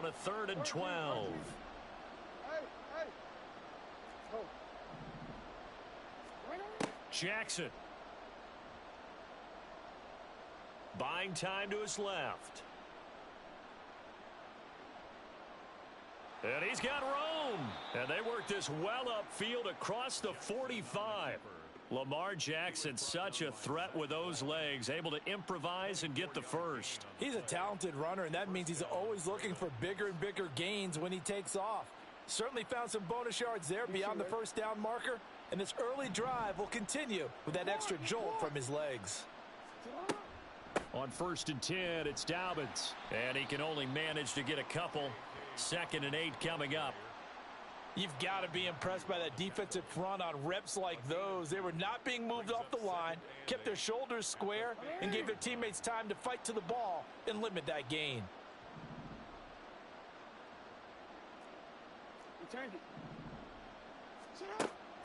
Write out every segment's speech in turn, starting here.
a 3rd and 12. Jackson. Buying time to his left. And he's got room. And they work this well upfield across the 45. Lamar Jackson, such a threat with those legs, able to improvise and get the first. He's a talented runner, and that means he's always looking for bigger and bigger gains when he takes off. Certainly found some bonus yards there beyond the first down marker, and this early drive will continue with that extra jolt from his legs. On 1st and 10, it's Dobbins, and he can only manage to get a couple. 2nd and 8 coming up. You've got to be impressed by that defensive front on reps like those. They were not being moved off the line, kept their shoulders square, and gave their teammates time to fight to the ball and limit that gain.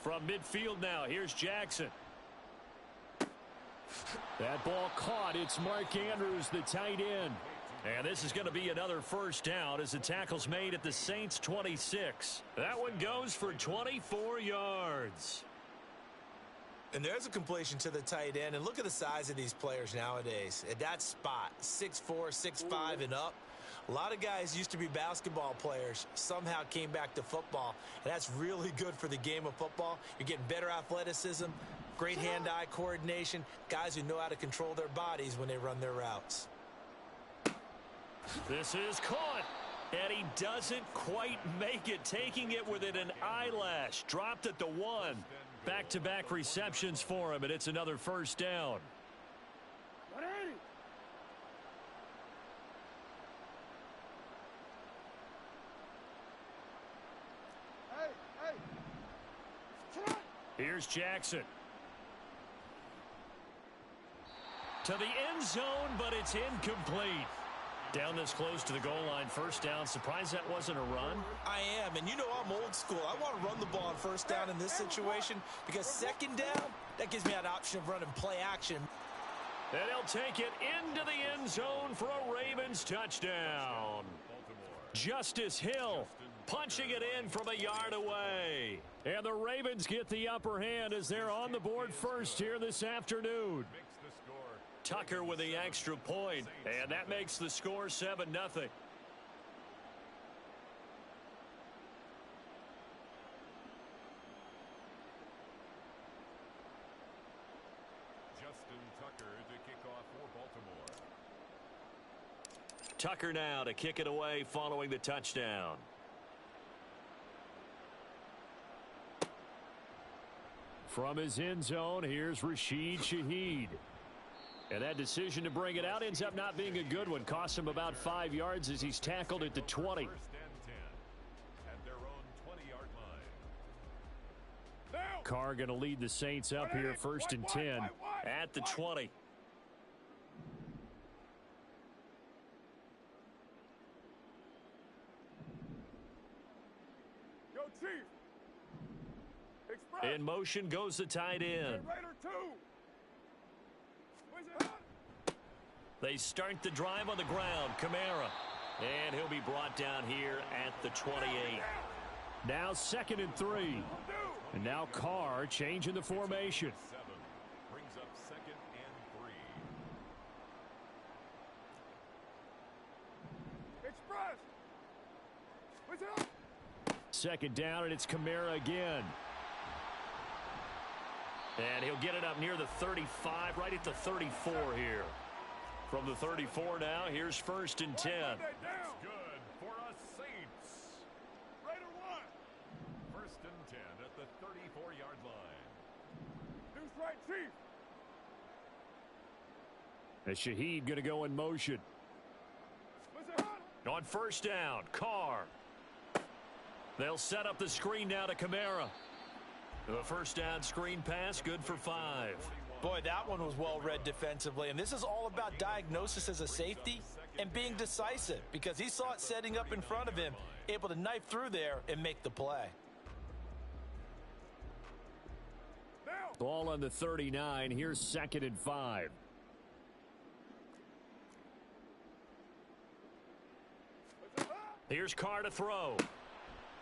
From midfield now, here's Jackson. That ball caught. It's Mark Andrews, the tight end. And this is going to be another first down as the tackle's made at the Saints' 26. That one goes for 24 yards. And there's a completion to the tight end. And look at the size of these players nowadays. At that spot, 6'4", 6'5", and up. A lot of guys used to be basketball players, somehow came back to football. And that's really good for the game of football. You're getting better athleticism, great hand-eye coordination, guys who know how to control their bodies when they run their routes. This is caught, and he doesn't quite make it, taking it within an eyelash. Dropped at the 1. Back-to-back receptions for him, and it's another first down. Here's Jackson. To the end zone, but it's incomplete. Down this close to the goal line, first down. Surprised that wasn't a run? I am, and you know I'm old school. I want to run the ball on first down in this situation because second down, that gives me that option of running play action. And he'll take it into the end zone for a Ravens touchdown. Justice Hill punching it in from a yard away. And the Ravens get the upper hand as they're on the board first here this afternoon. Tucker with the extra point, and that makes the score 7-0. Justin Tucker to kick off for Baltimore. Tucker now to kick it away following the touchdown. From his end zone, here's Rashid Shaheed. And that decision to bring it out ends up not being a good one. Costs him about 5 yards as he's tackled at the 20. 1st and 10 at their own 20-yard line. Carr going to lead the Saints up here 1st and 10 at the 20. Go Chief. Express. In motion goes the tight end. Raider 2. They start the drive on the ground. Kamara. And he'll be brought down here at the 28. Now 2nd and 3. And now Carr changing the formation. 7 brings up 2nd and 3. Express. What's it up? 2nd down, and it's Kamara again. And he'll get it up near the 35, right at the 34 here. From the 34 now, here's 1st and 10. That's good for us Saints. Raider 1. 1st and 10 at the 34-yard line. Deuce right, Chief. As Shaheed going to go in motion. On 1st down, Carr. They'll set up the screen now to Kamara. The 1st down screen pass, good for 5. Boy, that one was well read defensively, and this is all about diagnosis as a safety and being decisive because he saw it setting up in front of him, able to knife through there and make the play. Ball on the 39. Here's 2nd and 5. Here's Carr to throw.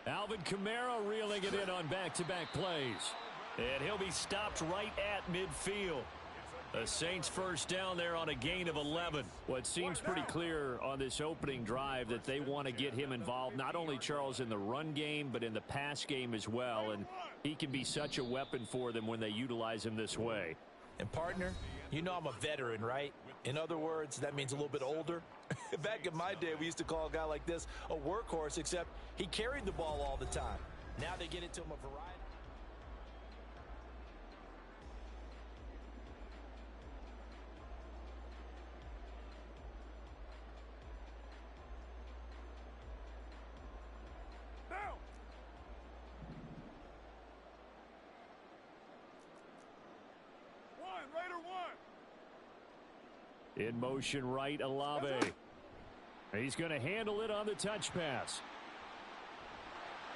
Alvin Kamara reeling it in on back-to-back plays. And he'll be stopped right at midfield. The Saints first down there on a gain of 11. What seems pretty clear on this opening drive that they want to get him involved, not only, Charles, in the run game, but in the pass game as well. And he can be such a weapon for them when they utilize him this way. And, partner, you know I'm a veteran, right? In other words, that means a little bit older. Back in my day, we used to call a guy like this a workhorse, except he carried the ball all the time. Now they get it to him a variety. In motion right, Olave. He's going to handle it on the touch pass.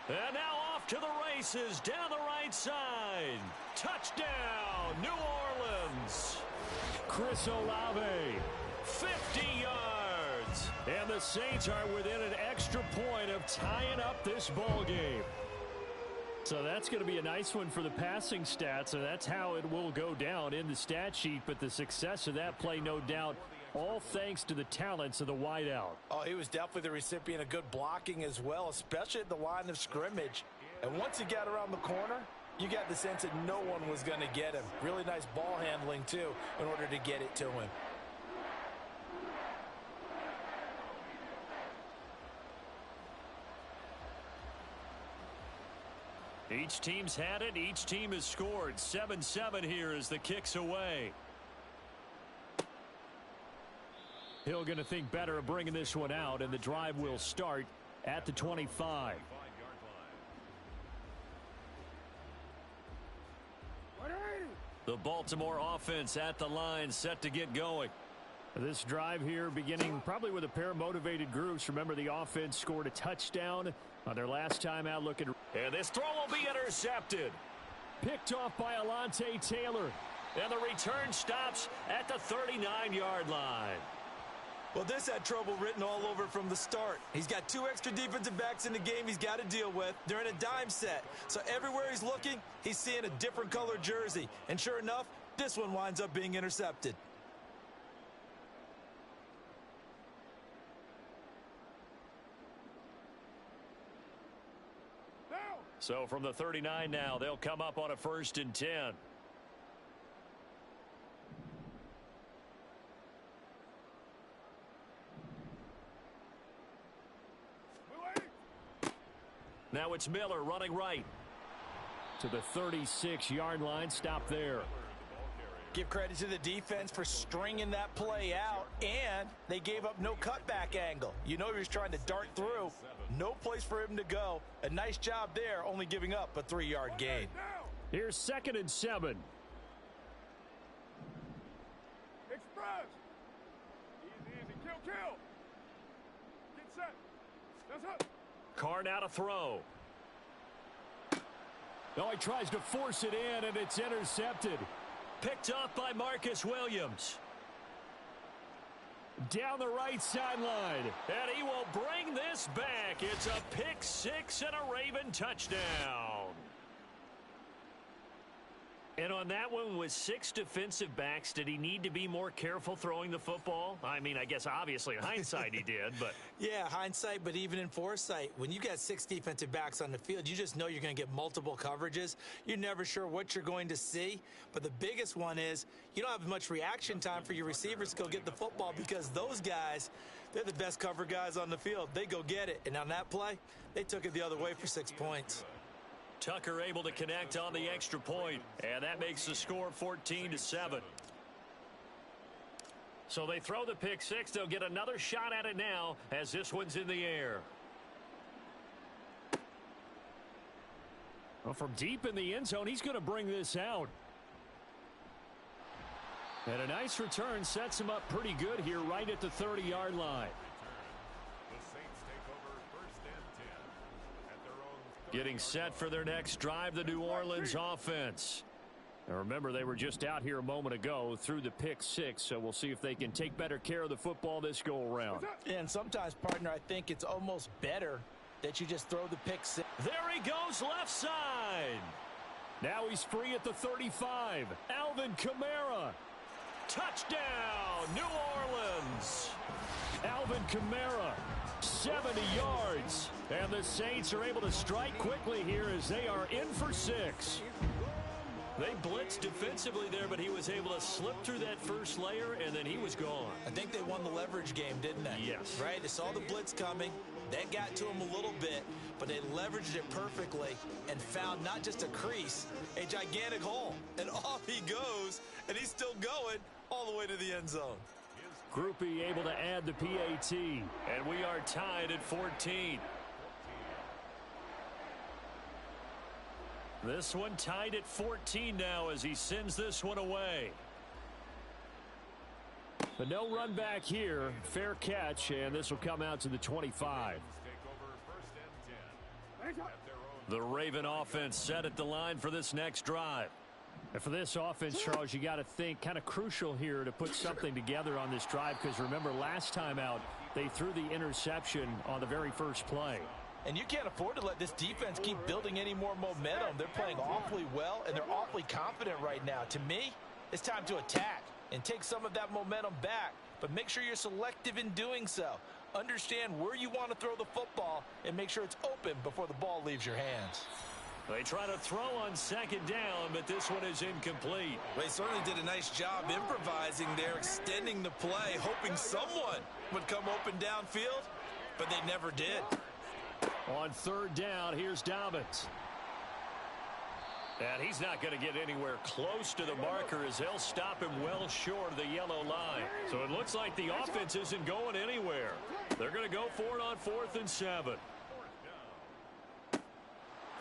And now off to the races down the right side. Touchdown, New Orleans. Chris Olave, 50 yards. And the Saints are within an extra point of tying up this ball game. So that's going to be a nice one for the passing stats, and that's how it will go down in the stat sheet. But the success of that play, no doubt, all thanks to the talents of the wideout. Oh, he was definitely the recipient of good blocking as well, especially at the line of scrimmage. And once he got around the corner, you got the sense that no one was going to get him. Really nice ball handling, too, in order to get it to him. Each team's had it. Each team has scored. 7-7 here as the kick's away. Hill going to think better of bringing this one out, and the drive will start at the 25. The Baltimore offense at the line, set to get going. This drive here beginning probably with a pair of motivated groups. Remember, the offense scored a touchdown on their last time out looking. And this throw will be intercepted. Picked off by Alontae Taylor. And the return stops at the 39-yard line. Well, this had trouble written all over from the start. He's got two extra defensive backs in the game he's got to deal with. They're in a dime set. So everywhere he's looking, he's seeing a different color jersey. And sure enough, this one winds up being intercepted. So from the 39 now, they'll come up on a 1st and 10. Now it's Miller running right to the 36-yard line. Stop there. Give credit to the defense for stringing that play out, and they gave up no cutback angle. You know he was trying to dart through. No place for him to go. A nice job there, only giving up a 3-yard gain. Here's 2nd and 7. Express. Easy, kill. Get set. That's up. Carr now to throw. Oh, he tries to force it in, and it's intercepted. Picked off by Marcus Williams. Down the right sideline, and he will bring this back. It's a pick six and a Raven touchdown. And on that one, with 6 defensive backs, did he need to be more careful throwing the football? I mean, I guess obviously in hindsight he did, but. Yeah, hindsight, but even in foresight, when you got 6 defensive backs on the field, you just know you're going to get multiple coverages. You're never sure what you're going to see. But the biggest one is you don't have much reaction time for your receivers to go get the football because those guys, they're the best cover guys on the field. They go get it. And on that play, they took it the other way for 6 points. Tucker able to connect on the extra point, and that makes the score 14-7. So they throw the pick six. They'll get another shot at it now as this one's in the air. Well, from deep in the end zone, he's going to bring this out. And a nice return sets him up pretty good here right at the 30-yard line. Getting set for their next drive, the New Orleans offense. And remember, they were just out here a moment ago through the pick six, so we'll see if they can take better care of the football this go-around. And sometimes, partner, I think it's almost better that you just throw the pick six. There he goes left side. Now he's free at the 35. Alvin Kamara. Touchdown, New Orleans. Alvin Kamara, 70 yards. And the Saints are able to strike quickly here as they are in for 6. They blitzed defensively there, but he was able to slip through that first layer, and then he was gone. I think they won the leverage game, didn't they? Yes. Right? They saw the blitz coming. That got to him a little bit, but they leveraged it perfectly and found not just a crease, a gigantic hole. And off he goes, and he's still going all the way to the end zone. Groupie able to add the PAT, and we are tied at 14. This one tied at 14 now as he sends this one away. But no run back here. Fair catch, and this will come out to the 25. The Raven offense set at the line for this next drive. And for this offense, Charles, you got to think kind of crucial here to put something together on this drive, because remember last time out they threw the interception on the very first play. And you can't afford to let this defense keep building any more momentum. They're playing awfully well, and they're awfully confident right now. To me, it's time to attack and take some of that momentum back, but make sure you're selective in doing so. Understand where you want to throw the football and make sure it's open before the ball leaves your hands. They try to throw on second down, but this one is incomplete. They certainly did a nice job improvising there, extending the play, hoping someone would come open downfield, but they never did. On third down, here's Dobbins. And he's not going to get anywhere close to the marker as they'll stop him well short of the yellow line. So it looks like the offense isn't going anywhere. They're going to go for it on 4th and 7.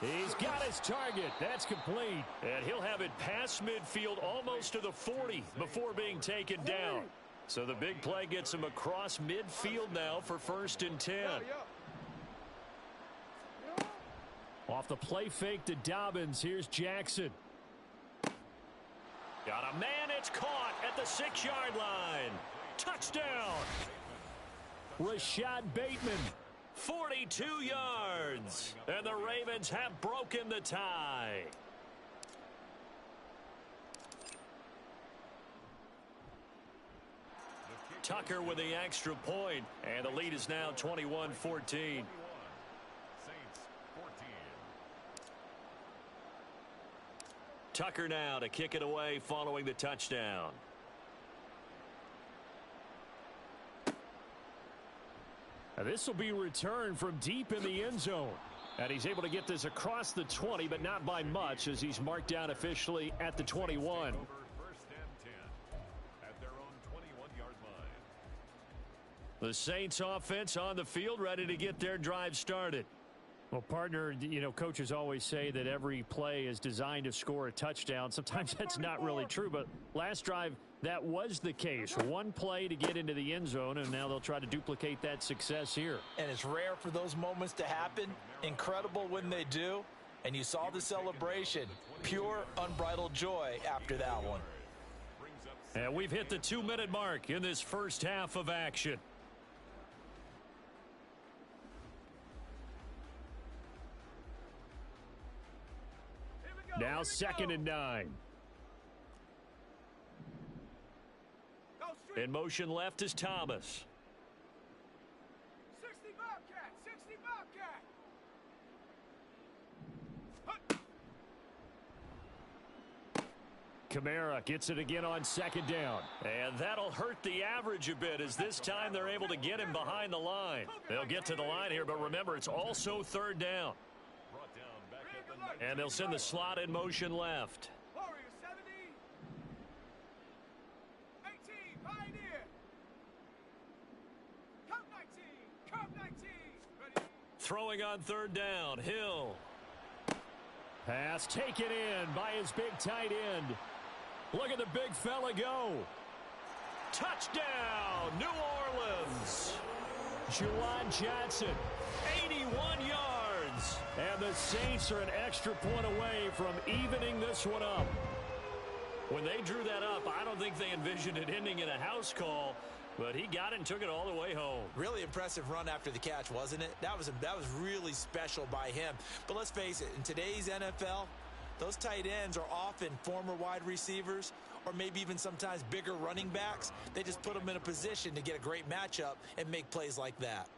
He's got his target. That's complete. And he'll have it past midfield almost to the 40 before being taken down. So the big play gets him across midfield now for 1st and 10. Off the play fake to Dobbins, here's Jackson. Got a man, it's caught at the 6-yard line. Touchdown. Rashad Bateman, 42 yards. And the Ravens have broken the tie. Tucker with the extra point, and the lead is now 21-14. Tucker now to kick it away following the touchdown. This will be returned from deep in the end zone. And he's able to get this across the 20, but not by much, as he's marked down officially at the 21. The Saints offense on the field, ready to get their drive started. Well, partner, you know, coaches always say that every play is designed to score a touchdown. Sometimes that's not really true, but last drive, that was the case. One play to get into the end zone, and now they'll try to duplicate that success here. And it's rare for those moments to happen. Incredible when they do. And you saw the celebration. Pure, unbridled joy after that one. And we've hit the 2-minute mark in this first half of action. Now 2nd and 9. In motion left is Thomas. 60 Bobcat, 60 Bobcat. Kamara gets it again on 2nd down. And that'll hurt the average a bit, as this time they're able to get him behind the line. They'll get to the line here, but remember, it's also 3rd down. And they'll send the slot in motion left. Warrior 70. 18, Pioneer. Come 19, come 19. Ready. Throwing on 3rd down, Hill. Pass taken in by his big tight end. Look at the big fella go. Touchdown, New Orleans. Juwan Johnson, 81 yards. And the Saints are an extra point away from evening this one up. When they drew that up, I don't think they envisioned it ending in a house call, but he got it and took it all the way home. Really impressive run after the catch, wasn't it? That was really special by him. But let's face it, in today's NFL, those tight ends are often former wide receivers or maybe even sometimes bigger running backs. They just put them in a position to get a great matchup and make plays like that.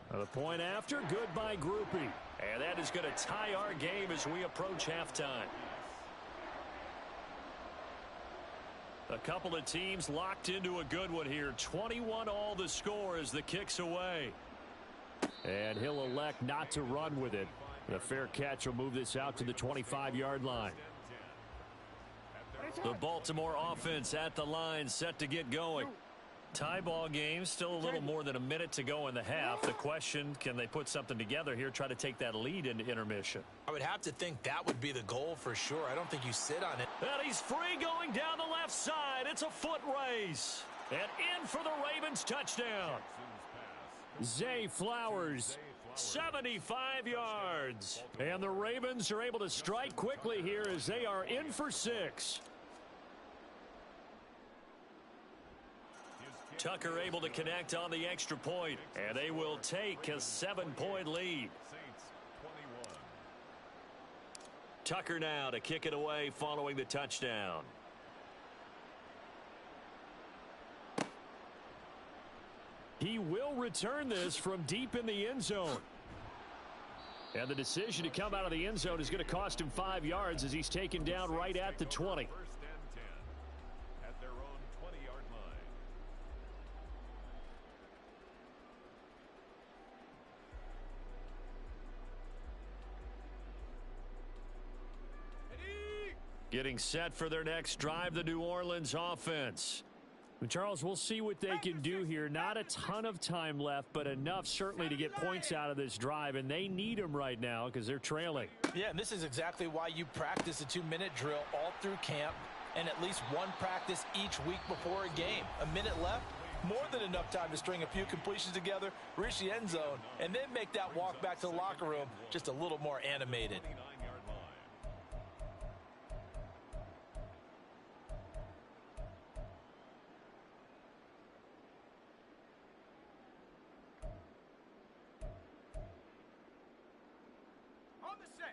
The point after, good by Groupie. And that is going to tie our game as we approach halftime. A couple of teams locked into a good one here. 21 all the score as the kick's away. And he'll elect not to run with it. The fair catch will move this out to the 25-yard line. The Baltimore offense at the line, set to get going. Tie ball game, still a little more than a minute to go in the half. The question, can they put something together here, try to take that lead into intermission? I would have to think that would be the goal for sure. I don't think you sit on it. And he's free going down the left side. It's a foot race. And in for the Ravens touchdown. Zay Flowers, 75 yards. And the Ravens are able to strike quickly here as they are in for 6. Tucker able to connect on the extra point, and they will take a 7-point lead. Tucker now to kick it away following the touchdown. He will return this from deep in the end zone. And the decision to come out of the end zone is going to cost him 5 yards as he's taken down right at the 20. Getting set for their next drive, the New Orleans offense. And Charles, we'll see what they can do here. Not a ton of time left, but enough certainly to get points out of this drive, and they need them right now because they're trailing. Yeah, and this is exactly why you practice a 2-minute drill all through camp and at least one practice each week before a game. A minute left, more than enough time to string a few completions together, reach the end zone, and then make that walk back to the locker room just a little more animated.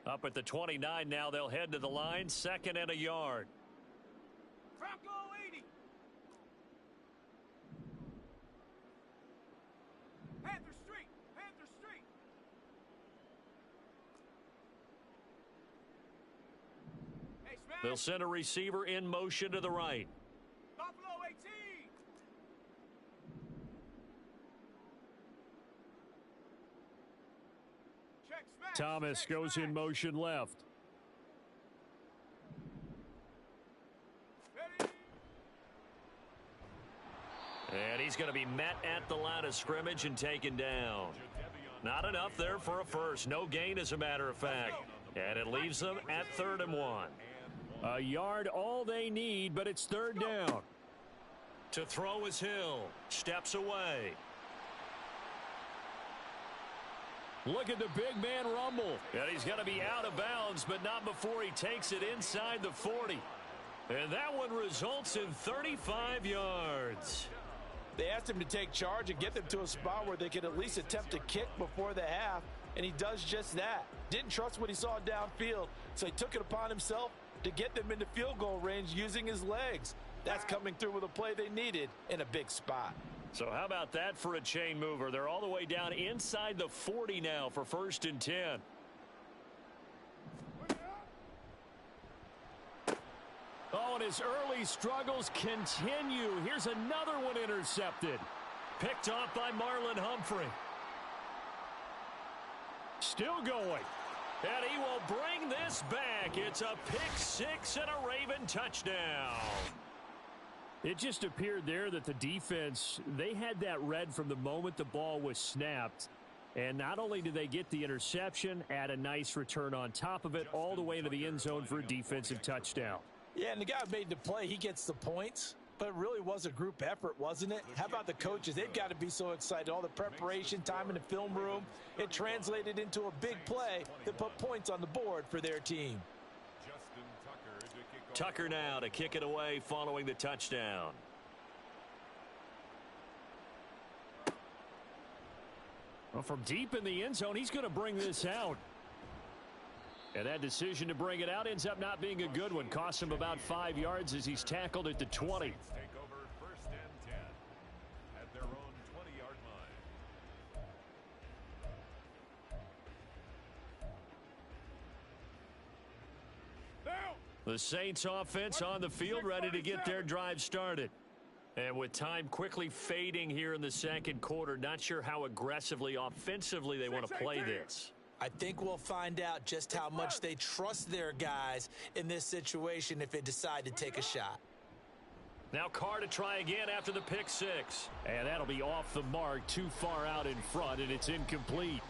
Up at the 29 now, they'll head to the line, 2nd and a yard. Franco 80. Panther Street. Panther Street. Hey, Smash. They'll send a receiver in motion to the right. Buffalo 18. Check Smash. Thomas Check goes Smash. in motion left. Ready. And he's going to be met at the line of scrimmage and taken down. Not enough there for a first. No gain, as a matter of fact. And it leaves them at 3rd and 1. A yard all they need, but it's 3rd down. To throw is Hill. Steps away. Look at the big man rumble. And he's going to be out of bounds, but not before he takes it inside the 40. And that one results in 35 yards. They asked him to take charge and get them to a spot where they could at least attempt to kick before the half, and he does just that. Didn't trust what he saw downfield, so he took it upon himself to get them into field goal range using his legs. That's coming through with a play they needed in a big spot. So how about that for a chain mover? They're all the way down inside the 40 now for 1st and 10. Oh, and his early struggles continue. Here's another one intercepted. Picked off by Marlon Humphrey. Still going. And he will bring this back. It's a pick 6 and a Raven touchdown. It just appeared there that the defense, they had that read from the moment the ball was snapped. And not only did they get the interception, add a nice return on top of it, all the way into the end zone for a defensive touchdown. Yeah, and the guy who made the play, he gets the points. But it really was a group effort, wasn't it? How about the coaches? They've got to be so excited. All the preparation, time in the film room, it translated into a big play that put points on the board for their team. Justin Tucker Tucker now to kick it away following the touchdown. Well, from deep in the end zone, he's going to bring this out. And that decision to bring it out ends up not being a good one. Costs him about 5 yards as he's tackled at the 20. Take over 1st and 10 at their own 20-yard line. Down. The Saints offense on the field ready to get their drive started. And with time quickly fading here in the second quarter, not sure how aggressively, offensively they want to play this. I think we'll find out just how much they trust their guys in this situation if they decide to take a shot. Now Carr to try again after the pick six. And that'll be off the mark, too far out in front, and it's incomplete.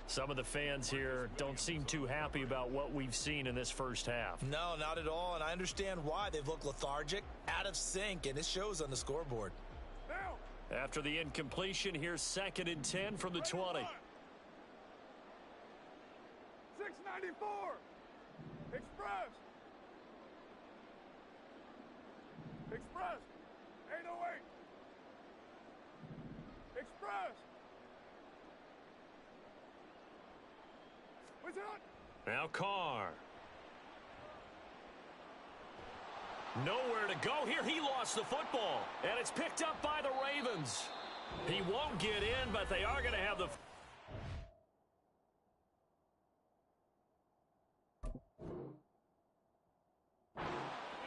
Some of the fans here don't seem too happy about what we've seen in this first half. No, not at all, and I understand why. They've looked lethargic, out of sync, and it shows on the scoreboard. After the incompletion, here's 2nd and 10 from the 20. 694. Express. Express. 808. Express. What's up? Now Carr. Nowhere to go here. He lost the football. And it's picked up by the Ravens. He won't get in, but they are going to have the...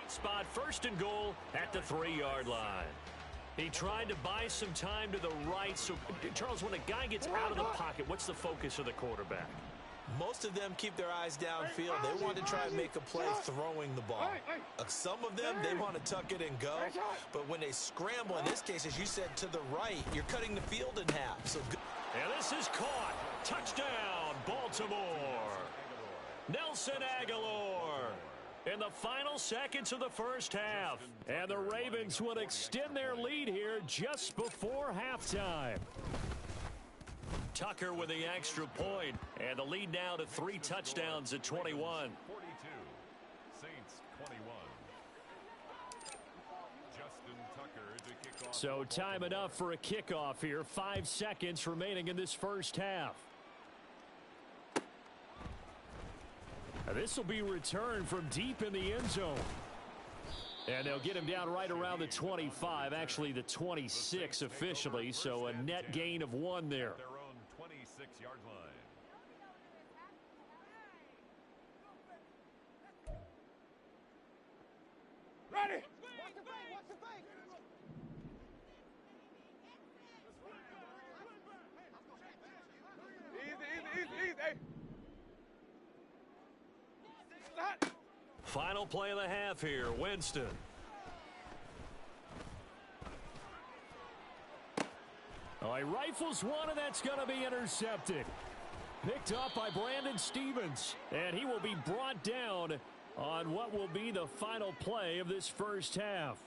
spot, 1st and goal at the 3-yard line. He tried to buy some time to the right. So, Charles, when a guy gets out of the pocket, what's the focus of the quarterback? Most of them keep their eyes downfield. They want to try and make a play throwing the ball. Some of them, they want to tuck it and go. But when they scramble, in this case, as you said, to the right, you're cutting the field in half. So good. And this is caught. Touchdown, Baltimore. Nelson Aguilar in the final seconds of the first half. And the Ravens would extend their lead here just before halftime. Tucker with the extra point, and the lead now to 3 touchdowns at 21. 42. Saints 21. Justin Tucker to kick off. So time enough for a kickoff here. 5 seconds remaining in this first half. This will be returned from deep in the end zone. And they'll get him down right around the 25, actually the 26 officially, so a net gain of 1 there. Their own 26-yard line. Ready. Easy. Final play of the half here, Winston. Oh, he rifles one, and that's going to be intercepted. Picked up by Brandon Stevens, and he will be brought down on what will be the final play of this first half.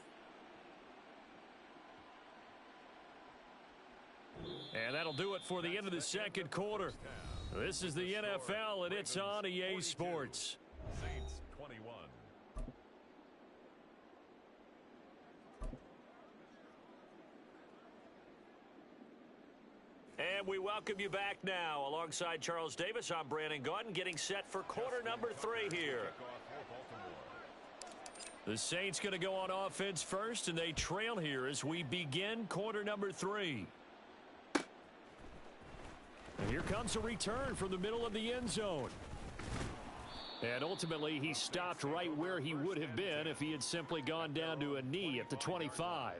And that'll do it for the end of the second quarter. This is the NFL, and it's on EA Sports. Saints 21. And we welcome you back now. Alongside Charles Davis, I'm Brandon Gaudin, getting set for quarter number 3 here. The Saints going to go on offense first, and they trail here as we begin quarter number 3. And here comes a return from the middle of the end zone. And ultimately, he stopped right where he would have been if he had simply gone down to a knee at the 25.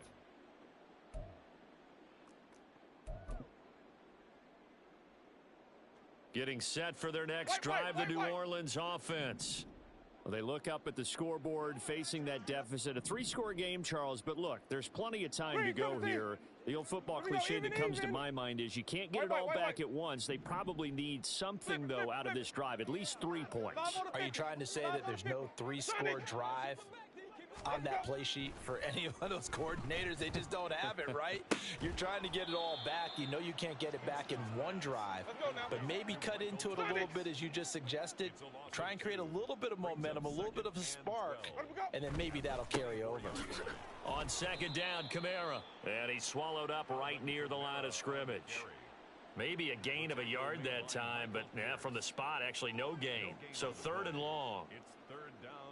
Getting set for their next drive, the New Orleans offense. Well, they look up at the scoreboard facing that deficit. A 3-score game, Charles, but look, there's plenty of time to go here. The old football cliche that comes to my mind is you can't get it all back at once. They probably need something, though, out of this drive, at least 3 points. Are you trying to say that there's no 3-score drive on that play sheet for any of those coordinators. They just don't have it, right? You're trying to get it all back. You know you can't get it back in one drive, but maybe cut into it a little bit as you just suggested. Try and create a little bit of momentum, a little bit of a spark, and then maybe that'll carry over. On second down, Kamara. And he's swallowed up right near the line of scrimmage. Maybe a gain of a yard that time, but yeah, from the spot, actually no gain. So 3rd and long.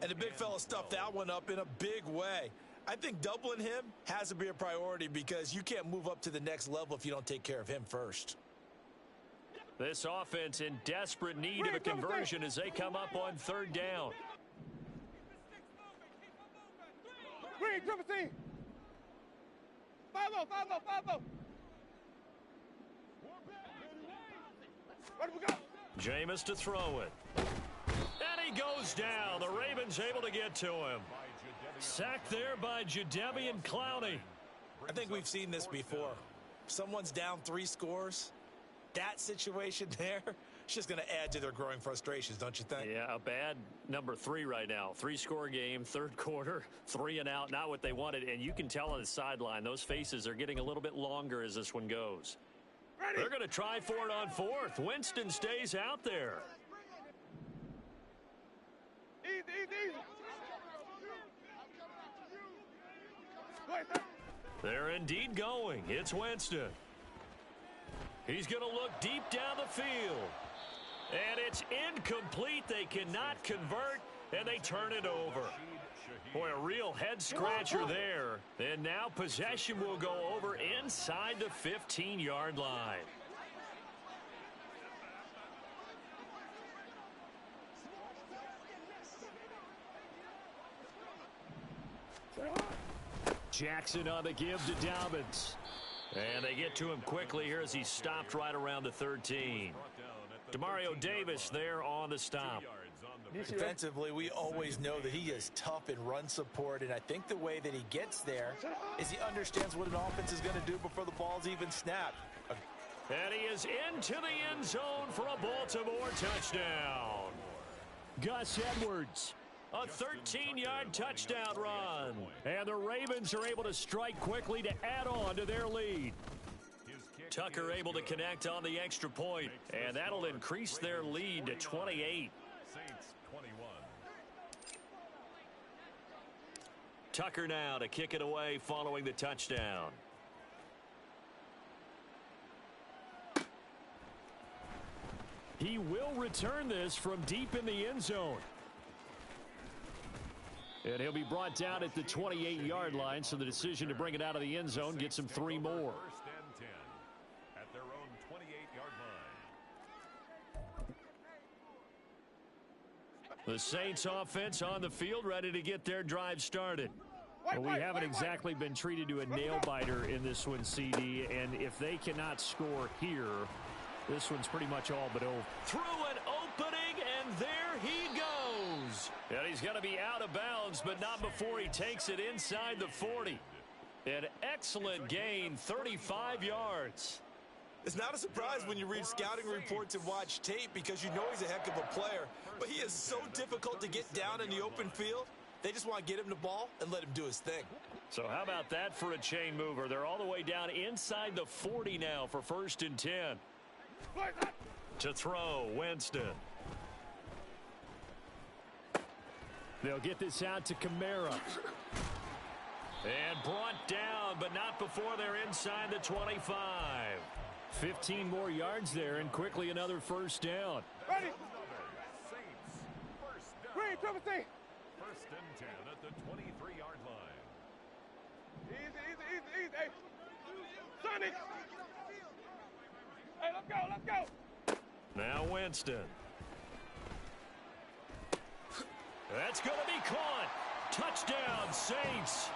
And the big fella stuffed that one up in a big way. I think doubling him has to be a priority because you can't move up to the next level if you don't take care of him first. This offense in desperate need of a conversion as they come up on 3rd down. Green, triple C. 5-0, 5-0, 5-0. Where do we go? Jameis to throw it. And he goes down. The Ravens able to get to him. Sacked there by Jadeveon Clowney. I think we've seen this before. Someone's down 3 scores. That situation there, it's just going to add to their growing frustrations, don't you think? Yeah, a bad number 3 right now. 3-score game, 3rd quarter, 3 and out. Not what they wanted, and you can tell on the sideline, those faces are getting a little bit longer as this one goes. Ready. They're going to try for it on 4th. Winston stays out there. Easy, easy, easy. Go ahead, sir. They're indeed going. It's Winston. He's going to look deep down the field. And it's incomplete. They cannot convert, and they turn it over. Boy, a real head-scratcher there. And now possession will go over inside the 15-yard line. Jackson on the give to Dobbins. And they get to him quickly here as he stopped right around the 13. Demario Davis there on the stop. Defensively, we always know that he is tough in run support, and I think the way that he gets there is he understands what an offense is going to do before the ball's even snapped. And he is into the end zone for a Baltimore touchdown. Gus Edwards, a 13-yard touchdown run. And the Ravens are able to strike quickly to add on to their lead. Tucker able to connect on the extra point, and that'll increase their lead to 28. Tucker now to kick it away following the touchdown. He will return this from deep in the end zone. And he'll be brought down at the 28-yard line, so the decision to bring it out of the end zone gets him 3 more. At their own 28-yard line. The Saints offense on the field ready to get their drive started. Well, we haven't exactly been treated to a nail-biter in this one, CD, and if they cannot score here, this one's pretty much all but over. Through an opening, and there he goes. And he's going to be out of bounds, but not before he takes it inside the 40. An excellent gain, 35 yards. It's not a surprise when you read scouting reports and watch tape because you know he's a heck of a player, but he is so difficult to get down in the open field. They just want to get him the ball and let him do his thing. So how about that for a chain mover? They're all the way down inside the 40 now for 1st and 10. To throw, Winston. They'll get this out to Kamara. And brought down, but not before they're inside the 25. 15 more yards there, and quickly another 1st down. Ready. Green, triple C. 1st and 10 at the 23-yard line. Easy, easy, easy, easy. Hey, Sonny. Hey, let's go, let's go. Now Winston. That's going to be caught. Touchdown, Saints.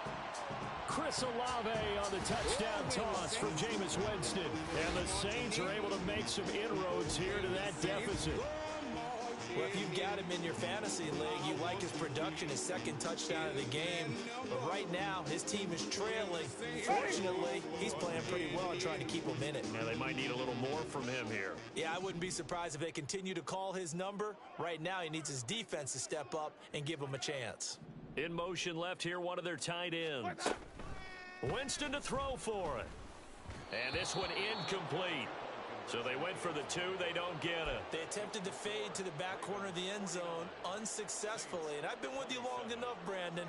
Chris Olave on the touchdown toss from Jameis Winston. And the Saints are able to make some inroads here to that deficit. Well, if you've got him in your fantasy league, you like his production, his 2nd touchdown of the game. But right now, his team is trailing. Fortunately, he's playing pretty well and trying to keep him in it. Now, they might need a little more from him here. Yeah, I wouldn't be surprised if they continue to call his number. Right now, he needs his defense to step up and give him a chance. In motion left here, one of their tight ends. Winston to throw for it. And this one incomplete. So they went for the 2. They don't get it. They attempted to fade to the back corner of the end zone unsuccessfully. And I've been with you long enough, Brandon.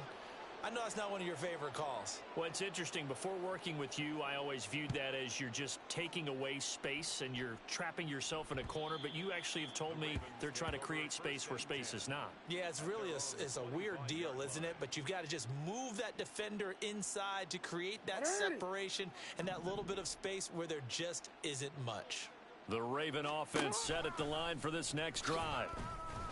I know it's not one of your favorite calls. Well, it's interesting. Before working with you, I always viewed that as you're just taking away space and you're trapping yourself in a corner. But you actually have told me they're trying to create space where space is not. Yeah, it's really a weird deal, isn't it? But you've got to just move that defender inside to create that separation and that little bit of space where there just isn't much. The Raven offense set at the line for this next drive.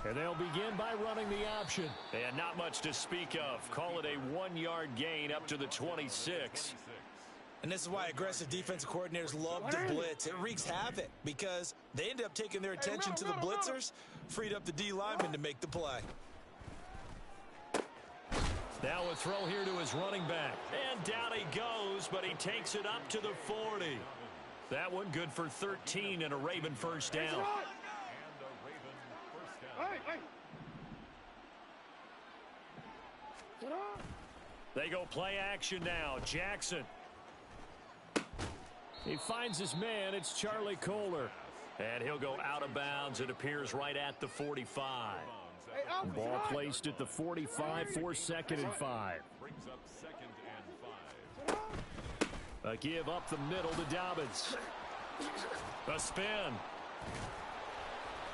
And they'll begin by running the option. And not much to speak of. Call it a 1-yard gain up to the 26. And this is why aggressive defensive coordinators love to blitz. It wreaks havoc because they end up taking their attention to the blitzers, freed up the D lineman to make the play. Now a throw here to his running back. And down he goes, but he takes it up to the 40. That one good for 13 and a Raven first down. They go play action now. Jackson. He finds his man. It's Charlie Kohler. And he'll go out of bounds. It appears right at the 45. Ball placed at the 45 for 2nd and 5. A give up the middle to Dobbins. A spin.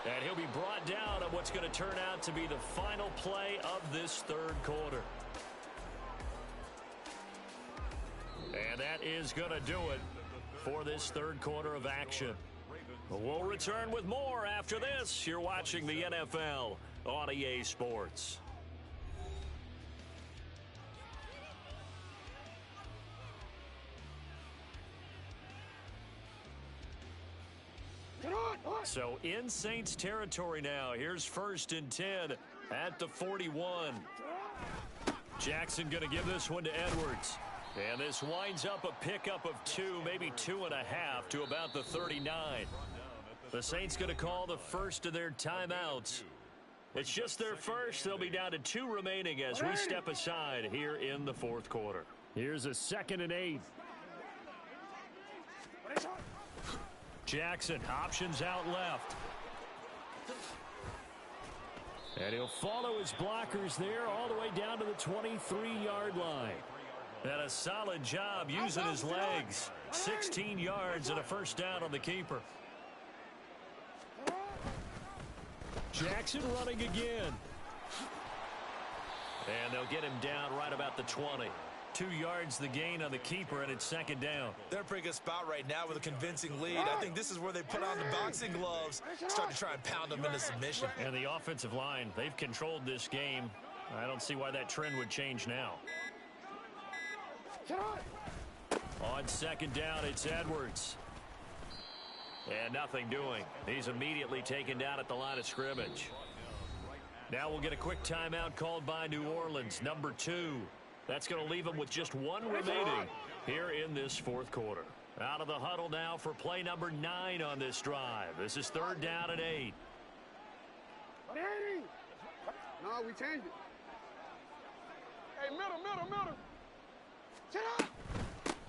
And he'll be brought down on what's going to turn out to be the final play of this 3rd quarter. And that is going to do it for this 3rd quarter of action. We'll return with more after this. You're watching the NFL on EA Sports. So in Saints territory now. Here's 1st and 10 at the 41. Jackson going to give this one to Edwards. And this winds up a pickup of 2, maybe 2.5 to about the 39. The Saints going to call the first of their timeouts. It's just their first. They'll be down to 2 remaining as we step aside here in the 4th quarter. Here's a 2nd and 8. Jackson, options out left. And he'll follow his blockers there all the way down to the 23-yard line. And a solid job using his legs. 16 yards and a first down on the keeper. Jackson running again. And they'll get him down right about the 20. 2 yards the gain on the keeper, and it's 2nd down. They're in a pretty good spot right now with a convincing lead. I think this is where they put on the boxing gloves, start to try and pound them into submission. And the offensive line, they've controlled this game. I don't see why that trend would change now. On 2nd down, it's Edwards. And nothing doing. He's immediately taken down at the line of scrimmage. Now we'll get a quick timeout called by New Orleans, number 2. That's going to leave them with just 1 remaining here in this 4th quarter. Out of the huddle now for play number 9 on this drive. This is 3rd down and 8. No, we changed it. Hey, middle.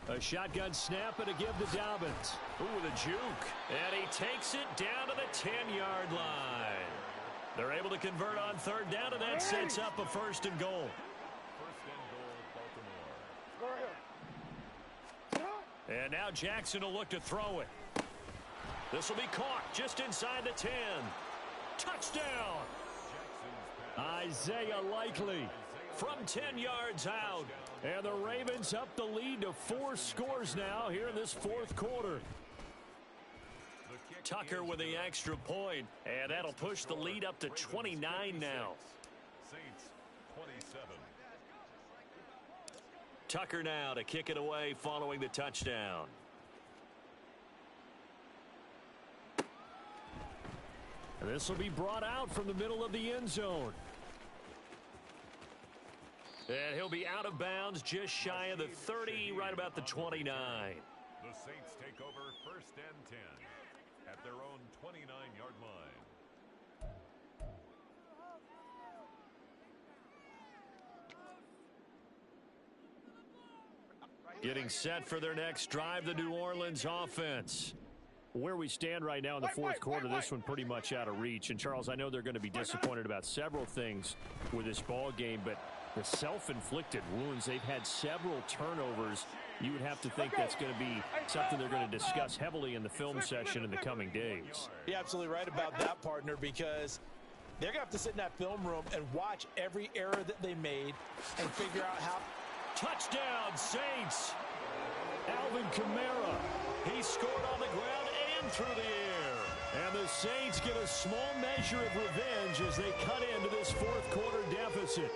A shotgun snap and a give to Dobbins. Ooh, the juke. And he takes it down to the 10-yard line. They're able to convert on 3rd down, and that sets up a 1st and goal. And now Jackson will look to throw it. This will be caught just inside the 10. Touchdown! Isaiah Likely from 10 yards out. And the Ravens up the lead to 4 scores now here in this 4th quarter. Tucker with the extra point, and that'll push the lead up to 29 now. Saints 27. Tucker now to kick it away following the touchdown. And this will be brought out from the middle of the end zone. And he'll be out of bounds just shy of the 30, right about the 29. The Saints take over 1st and 10 at their own 29-yard line. Getting set for their next drive, the New Orleans offense. Where we stand right now in the fourth quarter, this one pretty much out of reach. And, Charles, I know they're going to be disappointed about several things with this ball game, but the self-inflicted wounds, they've had several turnovers. You would have to think that's going to be something they're going to discuss heavily in the film session in the coming days. You're absolutely right about that, partner, because they're going to have to sit in that film room and watch every error that they made and figure out how. Touchdown, Saints. Alvin Kamara. He scored on the ground and through the air. And the Saints get a small measure of revenge as they cut into this fourth quarter deficit.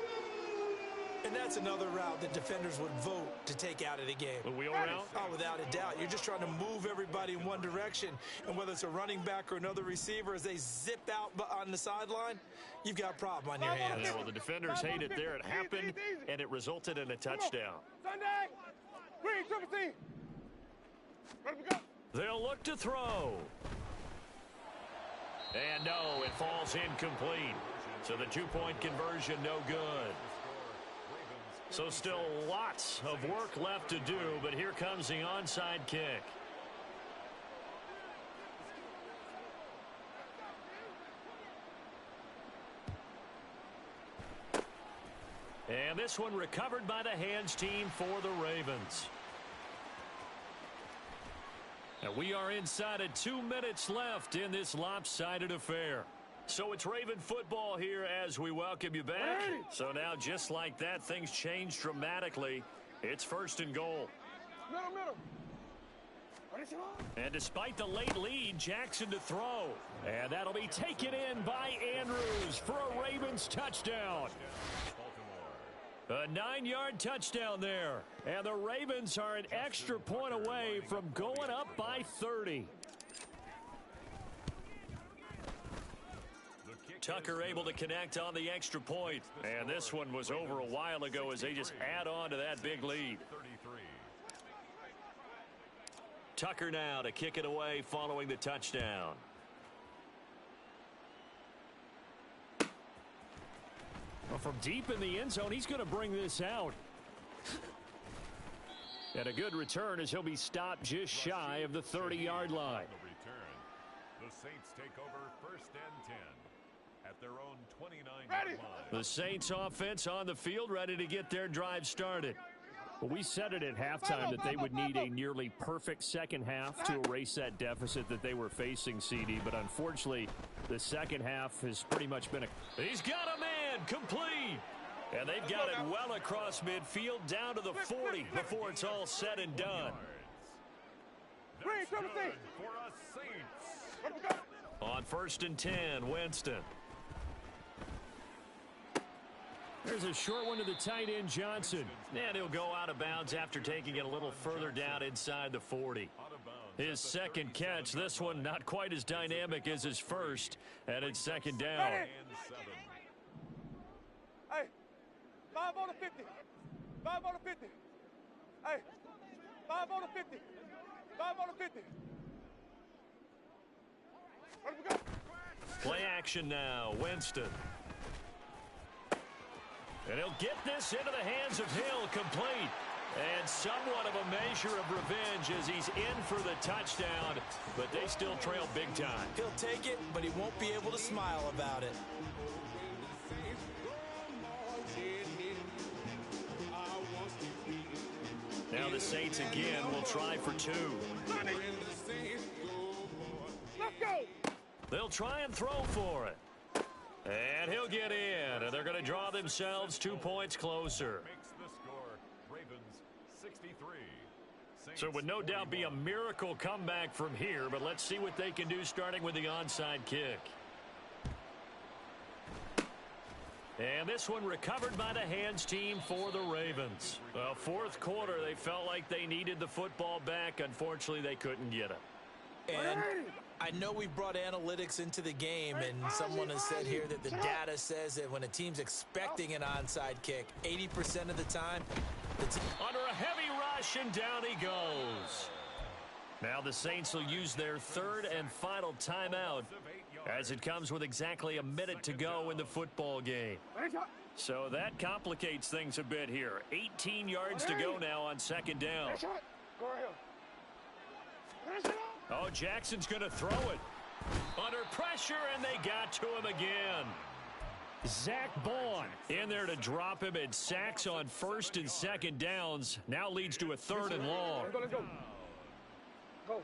And that's another route that defenders would vote to take out of the game. The wheel route? Oh, without a doubt. You're just trying to move everybody in one direction. And whether it's a running back or another receiver, as they zip out on the sideline, you've got a problem on your hands. Yeah, well, the defenders hate it there. It happened, and it resulted in a touchdown. Sunday, green, triple team. Ready to go. They'll look to throw. And no, it falls incomplete. So the two-point conversion, no good. So still lots of work left to do, but here comes the onside kick. And this one recovered by the hands team for the Ravens. And we are inside of 2 minutes left in this lopsided affair. So it's Raven football here as we welcome you back. So now, just like that, things change dramatically. It's first and goal. Middle. And despite the late lead, Jackson to throw. And that'll be taken in by Andrews for a Ravens touchdown. A 9-yard touchdown there. And the Ravens are an extra point away from going up by 30. Tucker able to connect on the extra point. And this one was over a while ago as they just add on to that big lead. Tucker now to kick it away following the touchdown. Well, from deep in the end zone, he's going to bring this out. And a good return as he'll be stopped just shy of the 30-yard line. The Saints take over first and 10 at their own 29-yard line. The Saints offense on the field, ready to get their drive started. Well, we said it at halftime that they would need a nearly perfect second half to erase that deficit that they were facing, CD. But unfortunately, the second half has pretty much been a... He's got a man, complete. And they've got it well across midfield down to the 40 before it's all said and done. That's good for us Saints. On first and 10, Winston. There's a short one to the tight end, Johnson. And he'll go out of bounds after taking it a little further down inside the 40. His second catch, this one not quite as dynamic as his first, and it's second down. Hey, 5 on the 50. 5 on the 50. Hey, 5 on the 50. 5 on the 50. Ready to go. Play action now, Winston. And he'll get this into the hands of Hill, complete. And somewhat of a measure of revenge as he's in for the touchdown, but they still trail big time. He'll take it, but he won't be able to smile about it. Now the Saints again will try for 2. Let's go. They'll try and throw for it. And he'll get in, and they're going to draw themselves 2 points closer. Makes the score Ravens 63. So it would no doubt be a miracle comeback from here, but let's see what they can do starting with the onside kick. And this one recovered by the hands team for the Ravens. Well, fourth quarter, they felt like they needed the football back. Unfortunately, they couldn't get it. And I know we brought analytics into the game, and someone has said here that the data says that when a team's expecting an onside kick, 80% of the time, under a heavy rush, and down he goes. Now the Saints will use their third and final timeout as it comes with exactly a minute to go in the football game. So that complicates things a bit here. 18 yards to go now on second down. Oh, Jackson's going to throw it. Under pressure, and they got to him again. Zach Bond in there to drop him at sacks on first and second downs. Now leads to a third and long. Let's go. Go.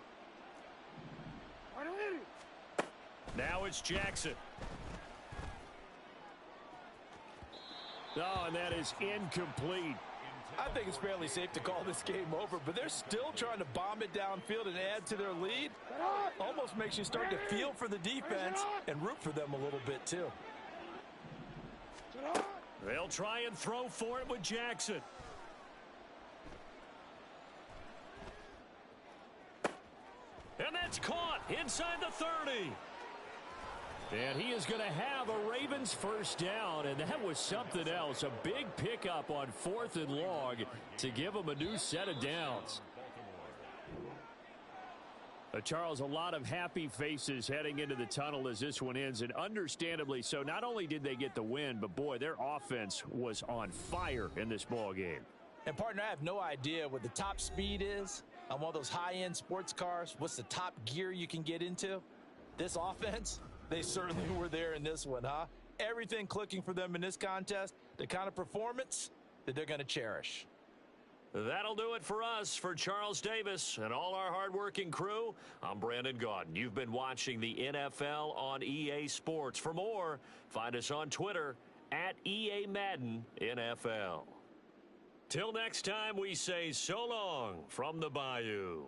Now it's Jackson. Oh, and that is incomplete. I think it's fairly safe to call this game over, but they're still trying to bomb it downfield and add to their lead. Almost makes you start to feel for the defense and root for them a little bit, too. They'll try and throw for it with Jackson. And that's caught inside the 30. And he is going to have a Ravens first down, and that was something else. A big pickup on fourth and long to give him a new set of downs. Charles, a lot of happy faces heading into the tunnel as this one ends, and understandably so. Not only did they get the win, but, boy, their offense was on fire in this ball game. And, partner, I have no idea what the top speed is on one of those high-end sports cars. What's the top gear you can get into? This offense, they certainly were there in this one, huh? Everything clicking for them in this contest, the kind of performance that they're going to cherish. That'll do it for us. For Charles Davis and all our hardworking crew, I'm Brandon Gaudin. You've been watching the NFL on EA Sports. For more, find us on Twitter at EA Madden NFL. Till next time, we say so long from the Bayou.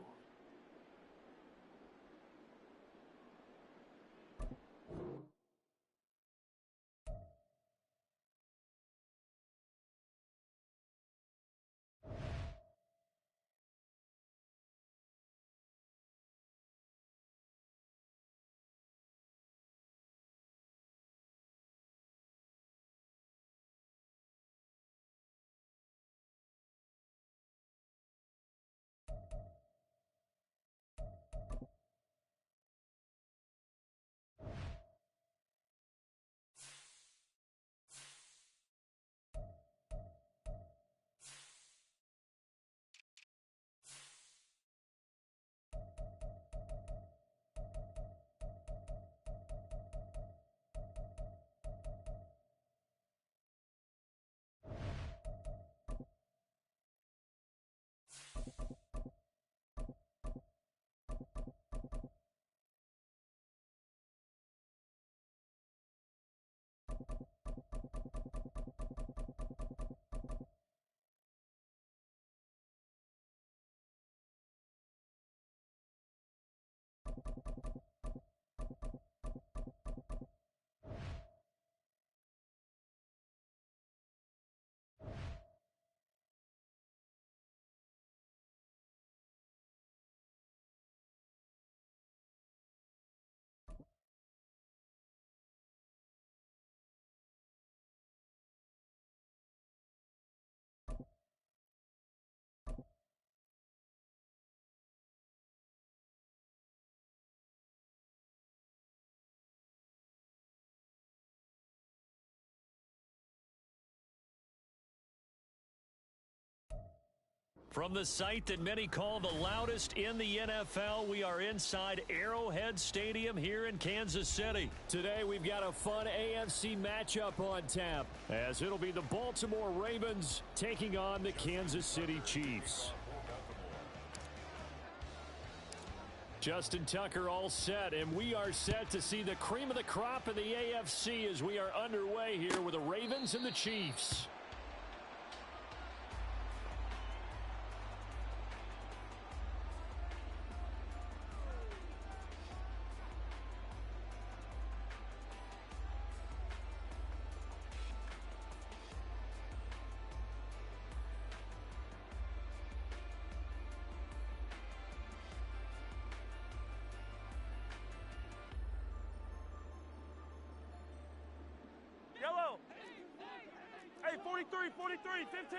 From the site that many call the loudest in the NFL, we are inside Arrowhead Stadium here in Kansas City. Today, we've got a fun AFC matchup on tap, as it'll be the Baltimore Ravens taking on the Kansas City Chiefs. Justin Tucker all set, and we are set to see the cream of the crop in the AFC as we are underway here with the Ravens and the Chiefs. Yellow. Hey, 43, 43, 15.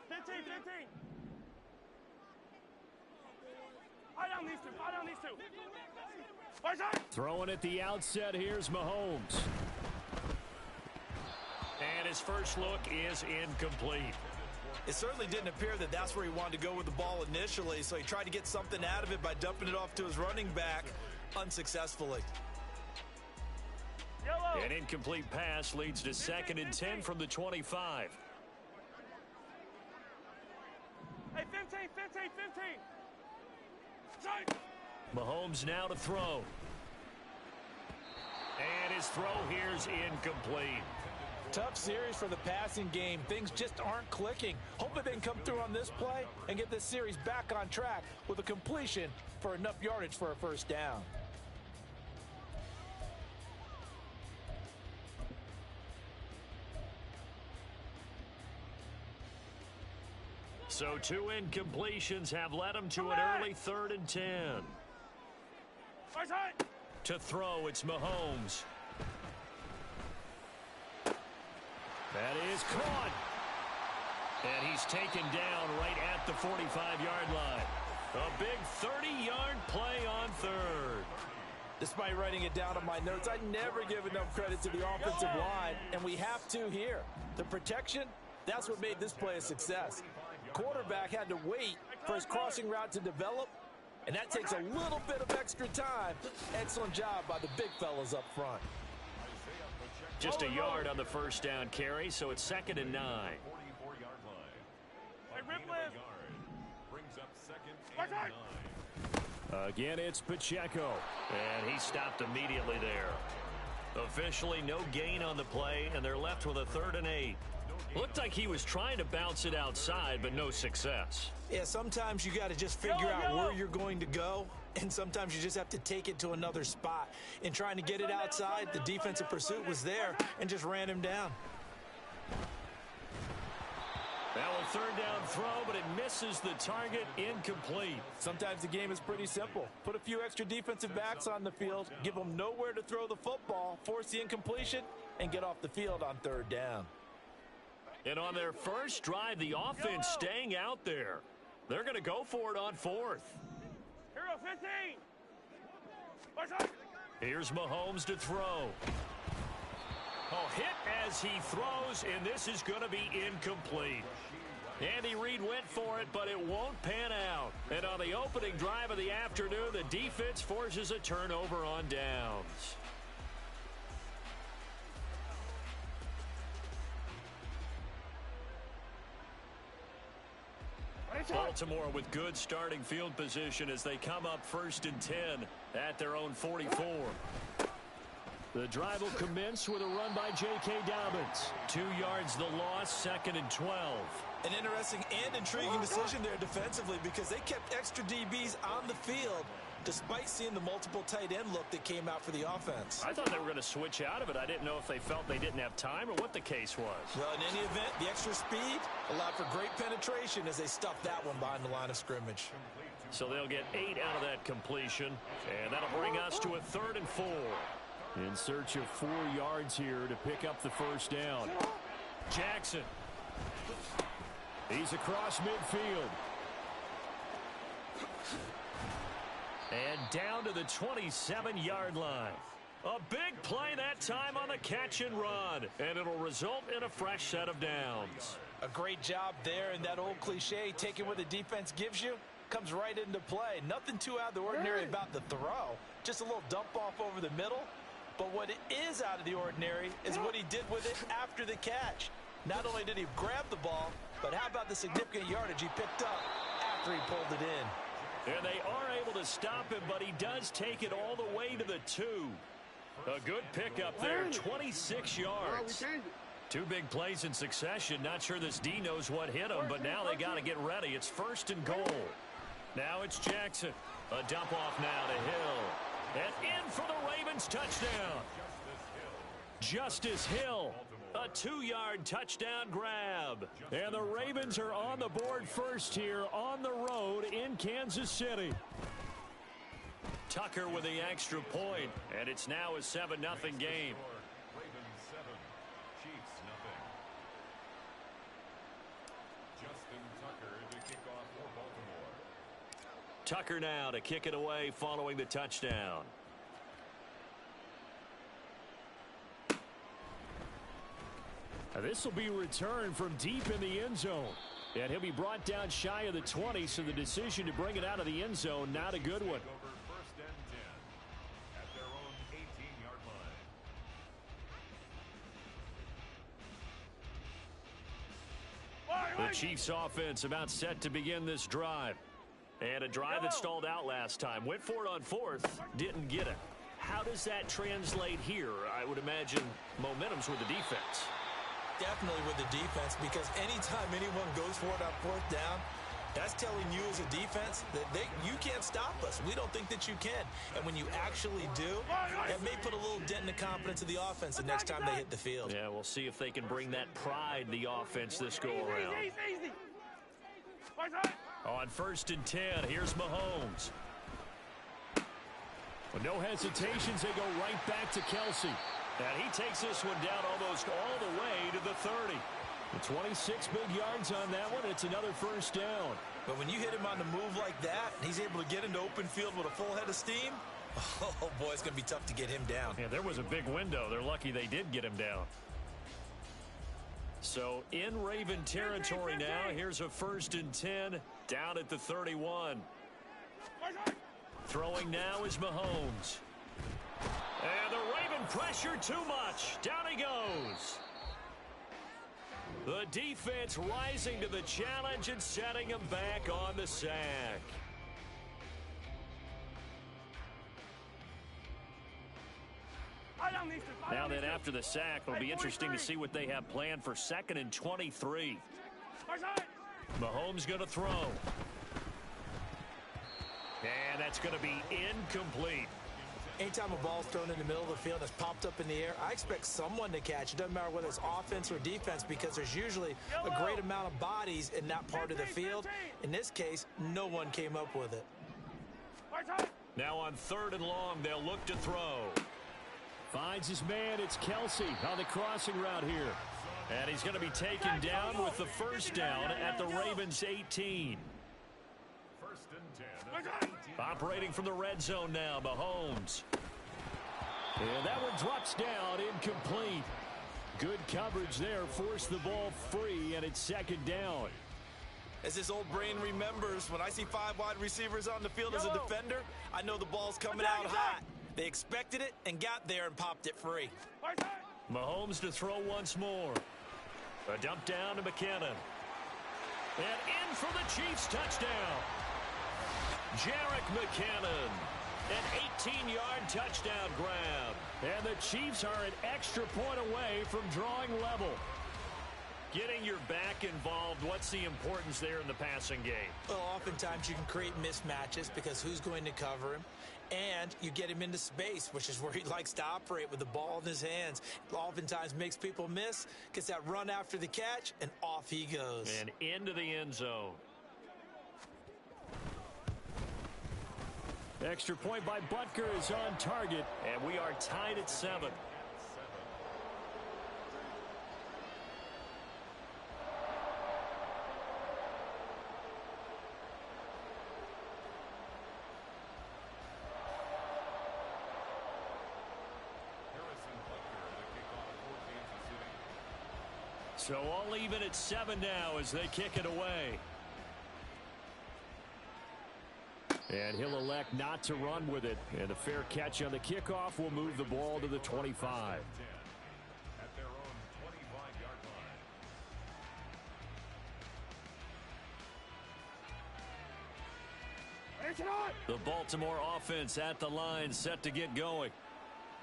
15, 15. Fire down these two. Fire down these two. Fire side. Throwing at the outset, here's Mahomes. And his first look is incomplete. It certainly didn't appear that that's where he wanted to go with the ball initially, so he tried to get something out of it by dumping it off to his running back unsuccessfully. Yellow. An incomplete pass leads to 2nd and 10 from the 25. Hey, 15, 15, 15. Side. Mahomes now to throw. And his throw here's incomplete. Tough series for the passing game. Things just aren't clicking. Hoping they can come through on this play and get this series back on track with a completion for enough yardage for a first down. So 2 incompletions have led him to an early 3rd and 10. Fire side. To throw, it's Mahomes. That is caught. And he's taken down right at the 45-yard line. A big 30-yard play on 3rd. Despite writing it down on my notes, I never give enough credit to the offensive line, and we have to here. The protection, that's what made this play a success. Quarterback had to wait for his crossing route to develop, and that takes a little bit of extra time. Excellent job by the big fellas up front. Just a yard on the first down carry, so it's 2nd and 9. 44-yard line. Hey, Ripley. Brings up 2nd and 9. Again, it's Pacheco. And he stopped immediately there. Officially, no gain on the play, and they're left with a 3rd and 8. Looked like he was trying to bounce it outside, but no success. Yeah, sometimes you got to just figure out where you're going to go, and sometimes you just have to take it to another spot. In trying to get it outside, the defensive pursuit was there and just ran him down. Now a 3rd down throw, but it misses the target, incomplete. Sometimes the game is pretty simple. Put a few extra defensive backs on the field, give them nowhere to throw the football, force the incompletion, and get off the field on 3rd down. And on their first drive, the offense staying out there. They're going to go for it on 4th. Hero 15. Fire side. Here's Mahomes to throw. Oh, hit as he throws, and this is going to be incomplete. Andy Reid went for it, but it won't pan out. And on the opening drive of the afternoon, the defense forces a turnover on downs. Baltimore with good starting field position as they come up 1st and 10 at their own 44. The drive will commence with a run by J.K. Dobbins. 2 yards the loss, 2nd and 12. An interesting and intriguing decision there defensively because they kept extra DBs on the field despite seeing the multiple tight end look that came out for the offense. I thought they were going to switch out of it. I didn't know if they felt they didn't have time or what the case was. Well, in any event, the extra speed allowed for great penetration as they stuffed that one behind the line of scrimmage. So they'll get 8 out of that completion, and that'll bring us to a 3rd and 4. In search of 4 yards here to pick up the first down. Jackson. He's across midfield. And down to the 27-yard line. A big play that time on the catch and run, and it'll result in a fresh set of downs. A great job there, and that old cliche, taking what the defense gives you, comes right into play. Nothing too out of the ordinary about the throw. Just a little dump off over the middle. But what it is out of the ordinary is what he did with it after the catch. Not only did he grab the ball, but how about the significant yardage he picked up after he pulled it in. And they are able to stop him, but he does take it all the way to the 2. A good pickup there, 26 yards. 2 big plays in succession. Not sure this D knows what hit him, but now they got to get ready. It's 1st and goal. Now it's Jackson. A dump off now to Hill. And in for the Ravens touchdown. Justice Hill. A 2-yard touchdown grab. And the Ravens are on the board first here on the road in Kansas City. Tucker with the extra point, and it's now a 7-0 game. Ravens 7, Chiefs nothing. Justin Tucker to kick off for Baltimore. Tucker now to kick it away following the touchdown. This will be returned from deep in the end zone. And he'll be brought down shy of the 20, so the decision to bring it out of the end zone, not a good one. First and 10 at their own 18-yard line. The Chiefs offense about set to begin this drive. And a drive that stalled out last time. Went for it on fourth, didn't get it. How does that translate here? I would imagine momentum's with the defense. Definitely with the defense, because anytime anyone goes for it on fourth down, that's telling you as a defense that you can't stop us. We don't think that you can. And when you actually do, it may put a little dent in the confidence of the offense the next time they hit the field. Yeah, we'll see if they can bring that pride to the offense this go-around. Easy. On 1st and 10, here's Mahomes. With no hesitations, they go right back to Kelsey. And he takes this one down almost all the way to the 30. 26 big yards on that one. It's another first down. But when you hit him on the move like that, and he's able to get into open field with a full head of steam, oh, boy, it's going to be tough to get him down. Yeah, there was a big window. They're lucky they did get him down. So in Raven territory now, here's a 1st and 10 down at the 31. Throwing now is Mahomes. And the Raven pressure too much. Down he goes. The defense rising to the challenge and setting him back on the sack. Now then, after the sack, it'll be interesting to see what they have planned for 2nd and 23. Mahomes going to throw. And that's going to be incomplete. Anytime a ball's thrown in the middle of the field that's popped up in the air, I expect someone to catch. It doesn't matter whether it's offense or defense, because there's usually a great amount of bodies in that part of the field. In this case, no one came up with it. Now on 3rd and long, they'll look to throw. Finds his man. It's Kelsey on the crossing route here. And he's going to be taken down with the first down at the Ravens 18. Operating from the red zone now, Mahomes. And that one drops down, incomplete. Good coverage there, forced the ball free, and it's 2nd down. As this old brain remembers, when I see 5 wide receivers on the field as a defender, I know the ball's coming out hot. They expected it and got there and popped it free. Mahomes to throw once more. A dump down to McKinnon. And in for the Chiefs touchdown. Jerick McKinnon, an 18-yard touchdown grab. And the Chiefs are an extra point away from drawing level. Getting your back involved, what's the importance there in the passing game? Well, oftentimes you can create mismatches because who's going to cover him? And you get him into space, which is where he likes to operate with the ball in his hands. Oftentimes makes people miss, gets that run after the catch, and off he goes. And into the end zone. Extra point by Butker is on target, and we are tied at 7. So all even at 7 now as they kick it away. And he'll elect not to run with it. And a fair catch on the kickoff will move the ball to the 25. At their own 25-yard line. The Baltimore offense at the line, set to get going.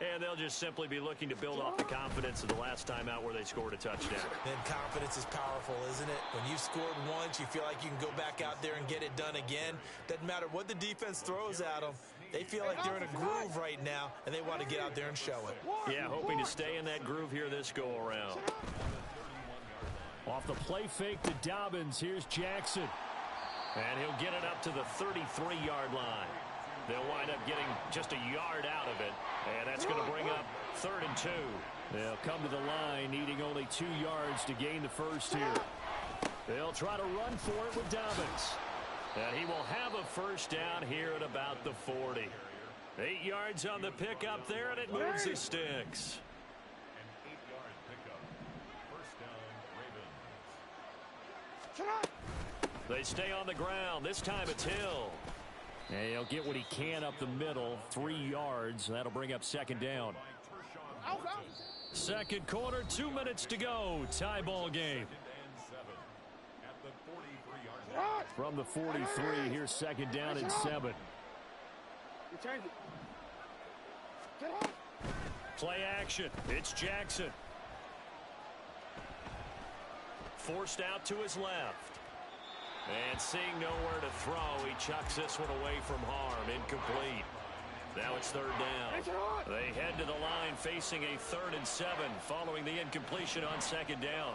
And they'll just simply be looking to build off the confidence of the last time out where they scored a touchdown. Then confidence is powerful, isn't it? When you've scored once, you feel like you can go back out there and get it done again. Doesn't matter what the defense throws at them. They feel like they're in a groove right now, and they want to get out there and show it. Yeah, hoping to stay in that groove here this go-around. Off the play fake to Dobbins, here's Jackson. And he'll get it up to the 33-yard line. They'll wind up getting just a yard out of it, and that's going to bring up 3rd and 2. They'll come to the line, needing only 2 yards to gain the first here. They'll try to run for it with Dobbins. And he will have a first down here at about the 40. 8 yards on the pickup there, and it moves the sticks. An 8-yard pickup. First down, Ravens. They stay on the ground. This time it's Hill. And he'll get what he can up the middle. 3 yards. That'll bring up second down. Second quarter, 2 minutes to go. Tie ball game. From the 43, here's second down and 7. Play action. It's Jackson. Forced out to his left. And seeing nowhere to throw, he chucks this one away from harm. Incomplete. Now it's third down. They head to the line facing a 3rd and 7 following the incompletion on second down.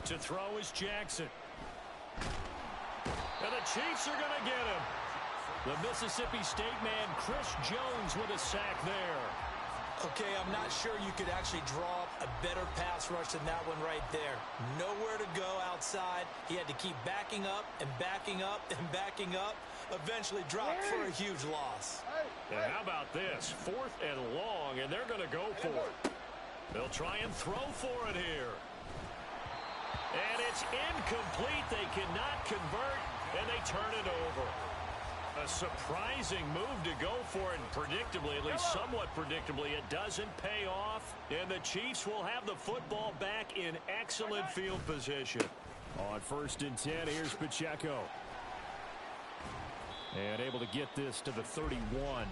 To throw is Jackson. And the Chiefs are going to get him. The Mississippi State man, Chris Jones, with a sack there. Okay, I'm not sure you could actually draw up a better pass rush than that one right there. Nowhere to go outside. He had to keep backing up and backing up and backing up. Eventually dropped for a huge loss. And how about this? 4th and long, and they're going to go for it. They'll try and throw for it here. And it's incomplete. They cannot convert, and they turn it over. A surprising move to go for it, and predictably, at least somewhat predictably, it doesn't pay off, and the Chiefs will have the football back in excellent field position. On 1st and 10, here's Pacheco. And able to get this to the 31.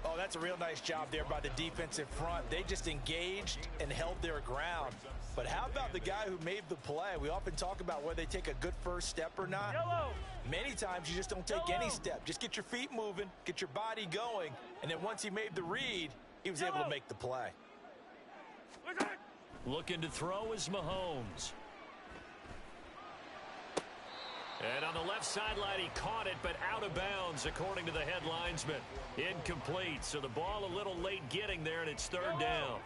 Oh, that's a real nice job there by the defensive front. They just engaged and held their ground. But how about the guy who made the play? We often talk about whether they take a good first step or not. Many times you just don't take any step. Just get your feet moving, get your body going, and then once he made the read, he was able to make the play. Looking to throw is Mahomes. And on the left sideline, he caught it, but out of bounds, according to the head linesman. Incomplete, so the ball a little late getting there, and it's third down.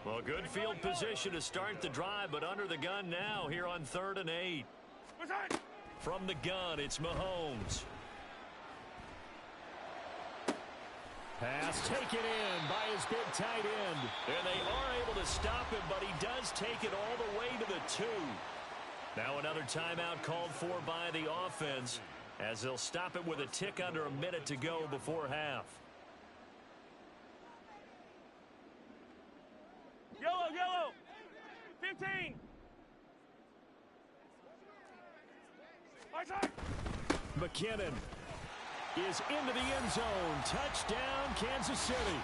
Well, good field position to start the drive, but under the gun now here on 3rd and 8. From the gun, it's Mahomes. Pass taken in by his big tight end. And they are able to stop him, but he does take it all the way to the 2. Now another timeout called for by the offense, as they'll stop it with a tick under a minute to go before half. Yellow. 15. McKinnon is into the end zone. Touchdown, Kansas City.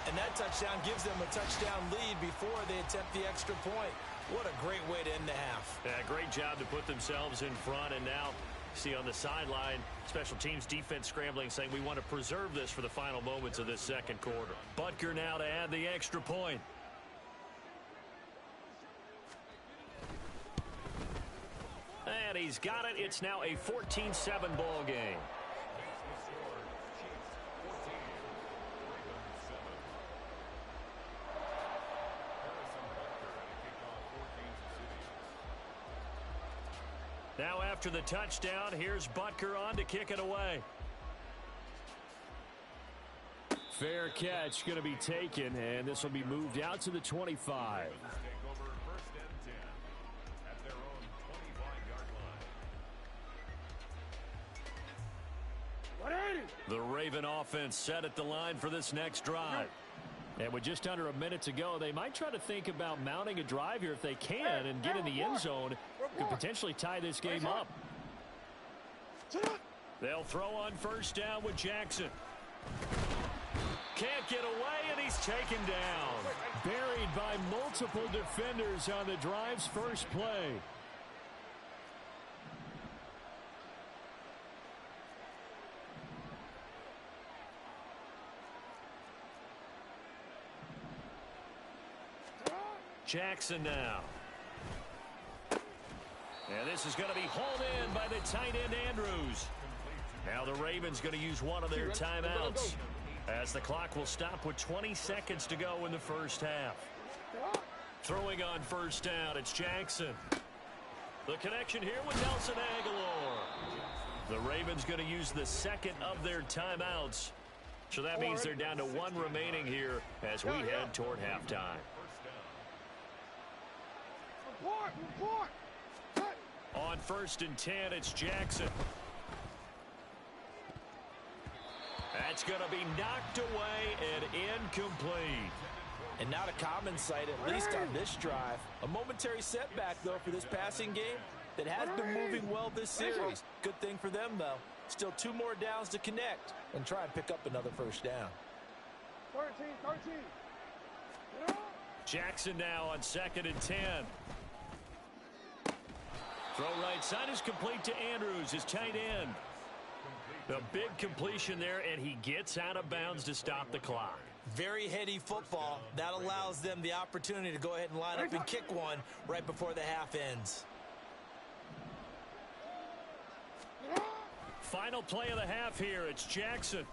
And that touchdown gives them a touchdown lead before they attempt the extra point. What a great way to end the half. Yeah, great job to put themselves in front. And now, see on the sideline, special teams defense scrambling, saying we want to preserve this for the final moments of this second quarter. Butker now to add the extra point. And he's got it. It's now a 14-7 ball game. Now after the touchdown, here's Butker on to kick it away. Fair catch going to be taken, and this will be moved out to the 25. The Raven offense set at the line for this next drive. And with just under a minute to go, they might try to think about mounting a drive here if they can and get in the end zone. Could potentially tie this game up. They'll throw on first down with Jackson. Can't get away, and he's taken down. Buried by multiple defenders on the drive's first play. Jackson now. And this is going to be hauled in by the tight end Andrews. Now the Ravens going to use one of their timeouts, as the clock will stop with 20 seconds to go in the first half. Throwing on first down, it's Jackson. The connection here with Nelson Aguilar. The Ravens going to use the second of their timeouts. So that means they're down to one remaining here as we head toward halftime. On 1st and 10, it's Jackson. That's going to be knocked away and incomplete. And not a common sight, at least on this drive. A momentary setback, though, for this passing game that has been moving well this series. Good thing for them, though. Still 2 more downs to connect and try and pick up another first down. 13. Jackson now on 2nd and 10. Throw right side is complete to Andrews, his tight end. A big completion there, and he gets out of bounds to stop the clock. Very heady football. That allows them the opportunity to go ahead and line up and kick one right before the half ends. Final play of the half here. It's Jackson.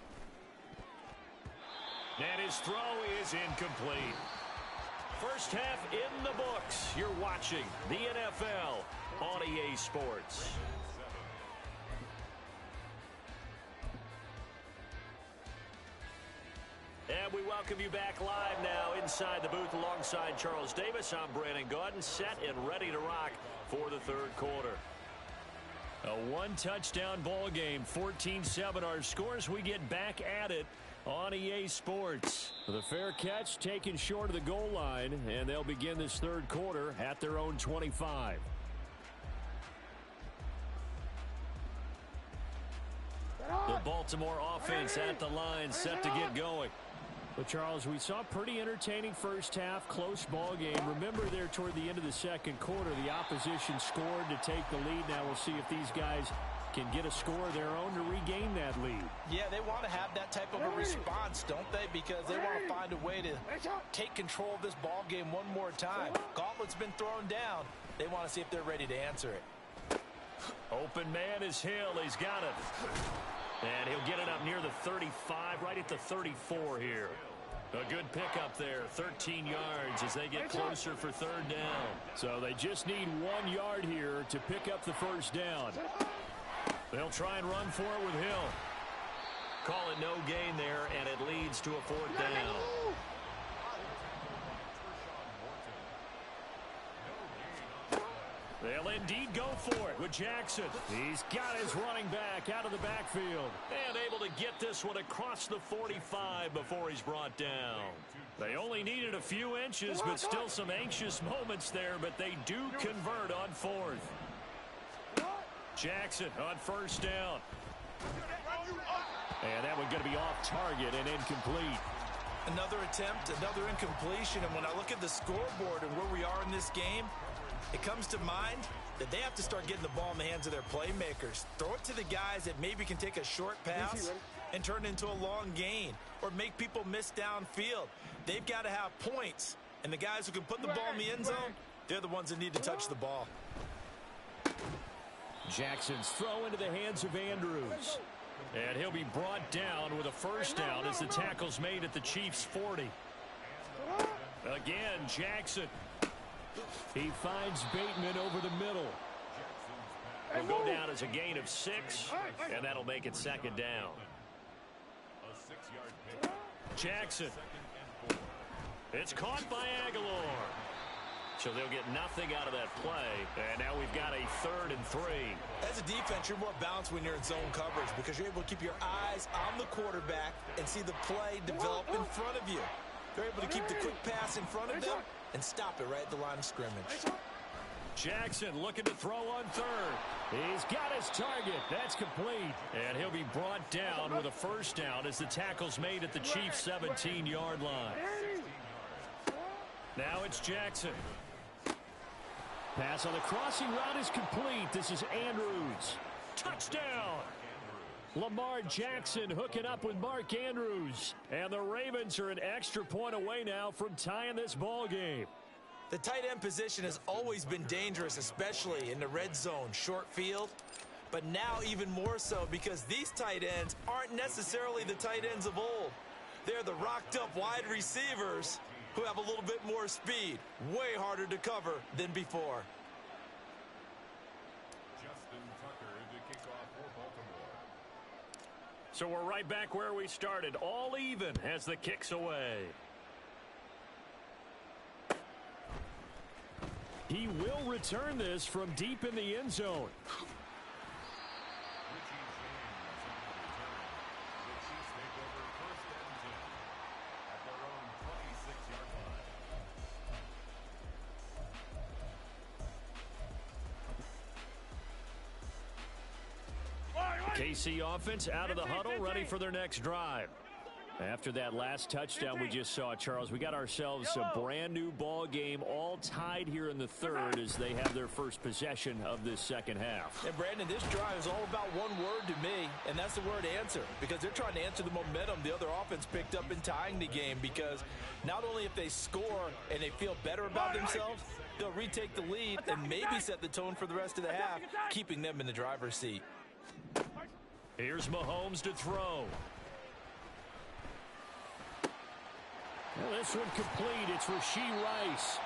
And his throw is incomplete. First half in the books. You're watching the NFL on EA Sports. And we welcome you back live now inside the booth alongside Charles Davis. I'm Brandon Gaudin, set and ready to rock for the third quarter. A one-touchdown ball game, 14-7 our scores. We get back at it on EA Sports. The fair catch taken short of the goal line, and they'll begin this third quarter at their own 25. The Baltimore offense at the line, set to get going. But, Charles, we saw a pretty entertaining first half, close ball game. Remember there toward the end of the second quarter, the opposition scored to take the lead. Now we'll see if these guys can get a score of their own to regain that lead. Yeah, they want to have that type of a response, don't they? Because they want to find a way to take control of this ball game one more time. Gauntlet's been thrown down. They want to see if they're ready to answer it. Open man is Hill. He's got it. And he'll get it up near the 35, right at the 34 here. A good pickup there, 13 yards as they get closer for third down. So they just need 1 yard here to pick up the first down. They'll try and run for it with Hill. Call it no gain there, and it leads to a fourth down. They'll indeed go for it with Jackson. He's got his running back out of the backfield. And able to get this one across the 45 before he's brought down. They only needed a few inches, but still some anxious moments there, but they do convert on fourth. Jackson on first down. And that one going to be off target and incomplete. Another attempt, another incompletion, and when I look at the scoreboard and where we are in this game, it comes to mind that they have to start getting the ball in the hands of their playmakers. Throw it to the guys that maybe can take a short pass and turn it into a long gain or make people miss downfield. They've got to have points, and the guys who can put the ball in the end zone, they're the ones that need to touch the ball. Jackson's throw into the hands of Andrews. And he'll be brought down with a first down as the tackle's made at the Chiefs' 40. Again, Jackson. He finds Bateman over the middle. He'll go down as a gain of 6, and that'll make it second down. Jackson. It's caught by Aguilar. So they'll get nothing out of that play. And now we've got a 3rd and 3. As a defense, you're more balanced when you're in zone coverage because you're able to keep your eyes on the quarterback and see the play develop in front of you. They're able to keep the quick pass in front of them and stop it right at the line of scrimmage. Jackson looking to throw on 3rd. He's got his target. That's complete. And he'll be brought down with a first down as the tackle's made at the Chiefs' 17-yard line. Now it's Jackson. Pass on the crossing route is complete. This is Andrews. Touchdown! Lamar Jackson hooking up with Mark Andrews. And the Ravens are an extra point away now from tying this ball game. The tight end position has always been dangerous, especially in the red zone, short field. But now even more so because these tight ends aren't necessarily the tight ends of old. They're the rocked-up wide receivers who have a little bit more speed, way harder to cover than before. So we're right back where we started, all even as the kick's away. He will return this from deep in the end zone. KC offense out of the huddle, ready for their next drive. After that last touchdown we just saw, Charles, we got ourselves a brand new ball game, all tied here in the third as they have their first possession of this second half. And Brandon, this drive is all about one word to me, and that's the word answer, because they're trying to answer the momentum the other offense picked up in tying the game, because not only if they score and they feel better about themselves, they'll retake the lead and maybe set the tone for the rest of the half, keeping them in the driver's seat. Here's Mahomes to throw. Well, this one complete. It's Rashee Rice.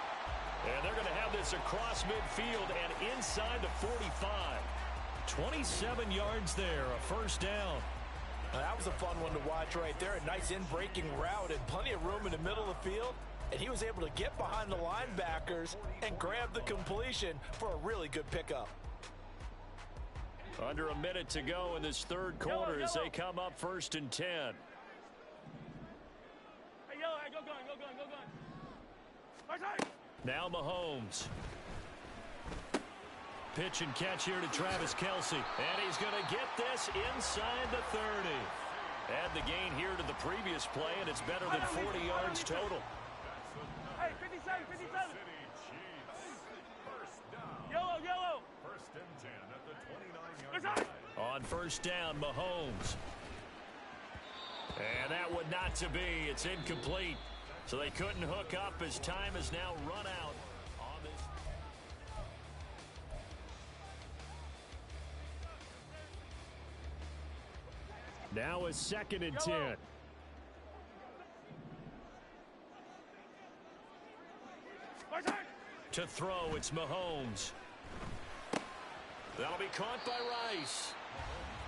And they're going to have this across midfield and inside the 45. 27 yards there, a first down. Now, that was a fun one to watch right there. A nice in-breaking route and plenty of room in the middle of the field. And he was able to get behind the linebackers and grab the completion for a really good pickup. Under a minute to go in this third quarter as they come up 1st and 10. Now Mahomes. Pitch and catch here to Travis Kelce. And he's going to get this inside the 30. Add the gain here to the previous play, and it's better than 40 yards total. Hey, 57, 57. Yellow. 1st and 10 at the 29-yard line. On 1st down, Mahomes. And that would not to be. It's incomplete. So they couldn't hook up as time has now run out on this. Now a 2nd and 10. To throw, it's Mahomes. That'll be caught by Rice.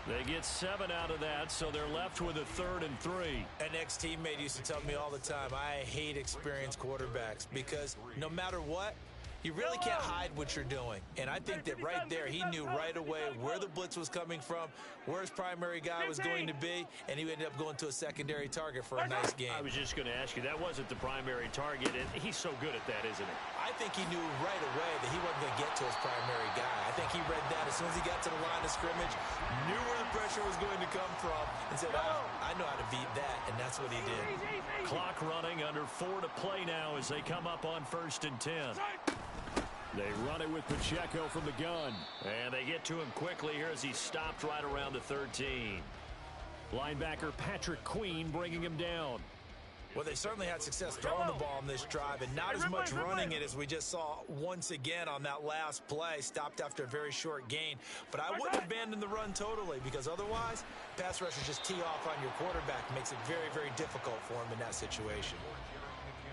They get 7 out of that, so they're left with a 3rd and 3. An ex-teammate used to tell me all the time, I hate experienced quarterbacks because no matter what, you really can't hide what you're doing. And I think that right there, he knew right away where the blitz was coming from, where his primary guy was going to be, and he ended up going to a secondary target for a nice game. I was just going to ask you, that wasn't the primary target, and he's so good at that, isn't he? I think he knew right away that he wasn't going to get to his primary guy. I think he read that as soon as he got to the line of scrimmage, knew where the pressure was going to come from, and said, I know how to beat that, and that's what he did. Clock running, under 4 to play now as they come up on 1st and 10. They run it with Pacheco from the gun. And they get to him quickly here as he stopped right around the 13. Linebacker Patrick Queen bringing him down. Well, they certainly had success throwing the ball in this drive, and not as much running it as we just saw once again on that last play. Stopped after a very short gain. But I wouldn't abandon the run totally, because otherwise, pass rushers just tee off on your quarterback. Makes it very, very difficult for him in that situation.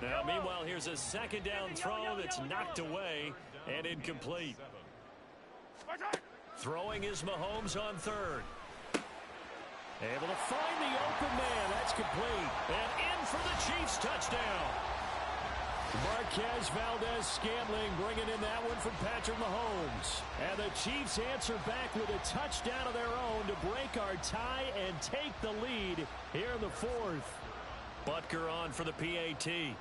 Now, meanwhile, here's a 2nd down throw that's knocked away and incomplete. Throwing is Mahomes on 3rd. Able to find the open man. That's complete. And in for the Chiefs touchdown. Marquez Valdez-Scantling bringing in that one from Patrick Mahomes. And the Chiefs answer back with a touchdown of their own to break our tie and take the lead here in the 4th. Butker on for the PAT.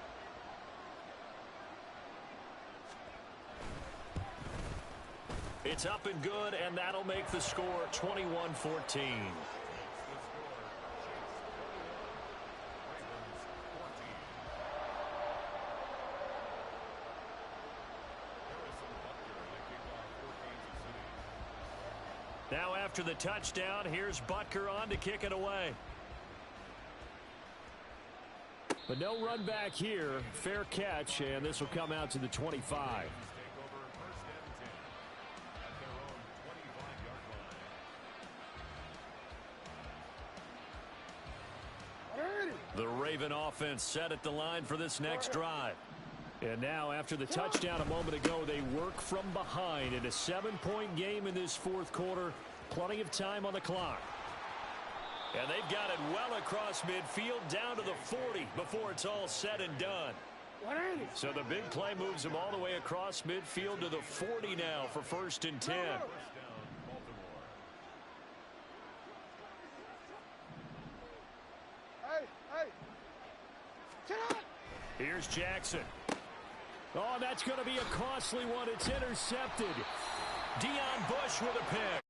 It's up and good, and that'll make the score 21-14. Now after the touchdown, here's Butker on to kick it away. But no run back here. Fair catch, and this will come out to the 25. The Raven offense set at the line for this next drive. And now, after the touchdown a moment ago, they work from behind in a 7-point game in this 4th quarter. Plenty of time on the clock. And they've got it well across midfield down to the 40 before it's all said and done. So the big play moves them all the way across midfield to the 40 now for 1st and 10. Here's Jackson. Oh, that's going to be a costly one. It's intercepted. Deion Bush with a pick.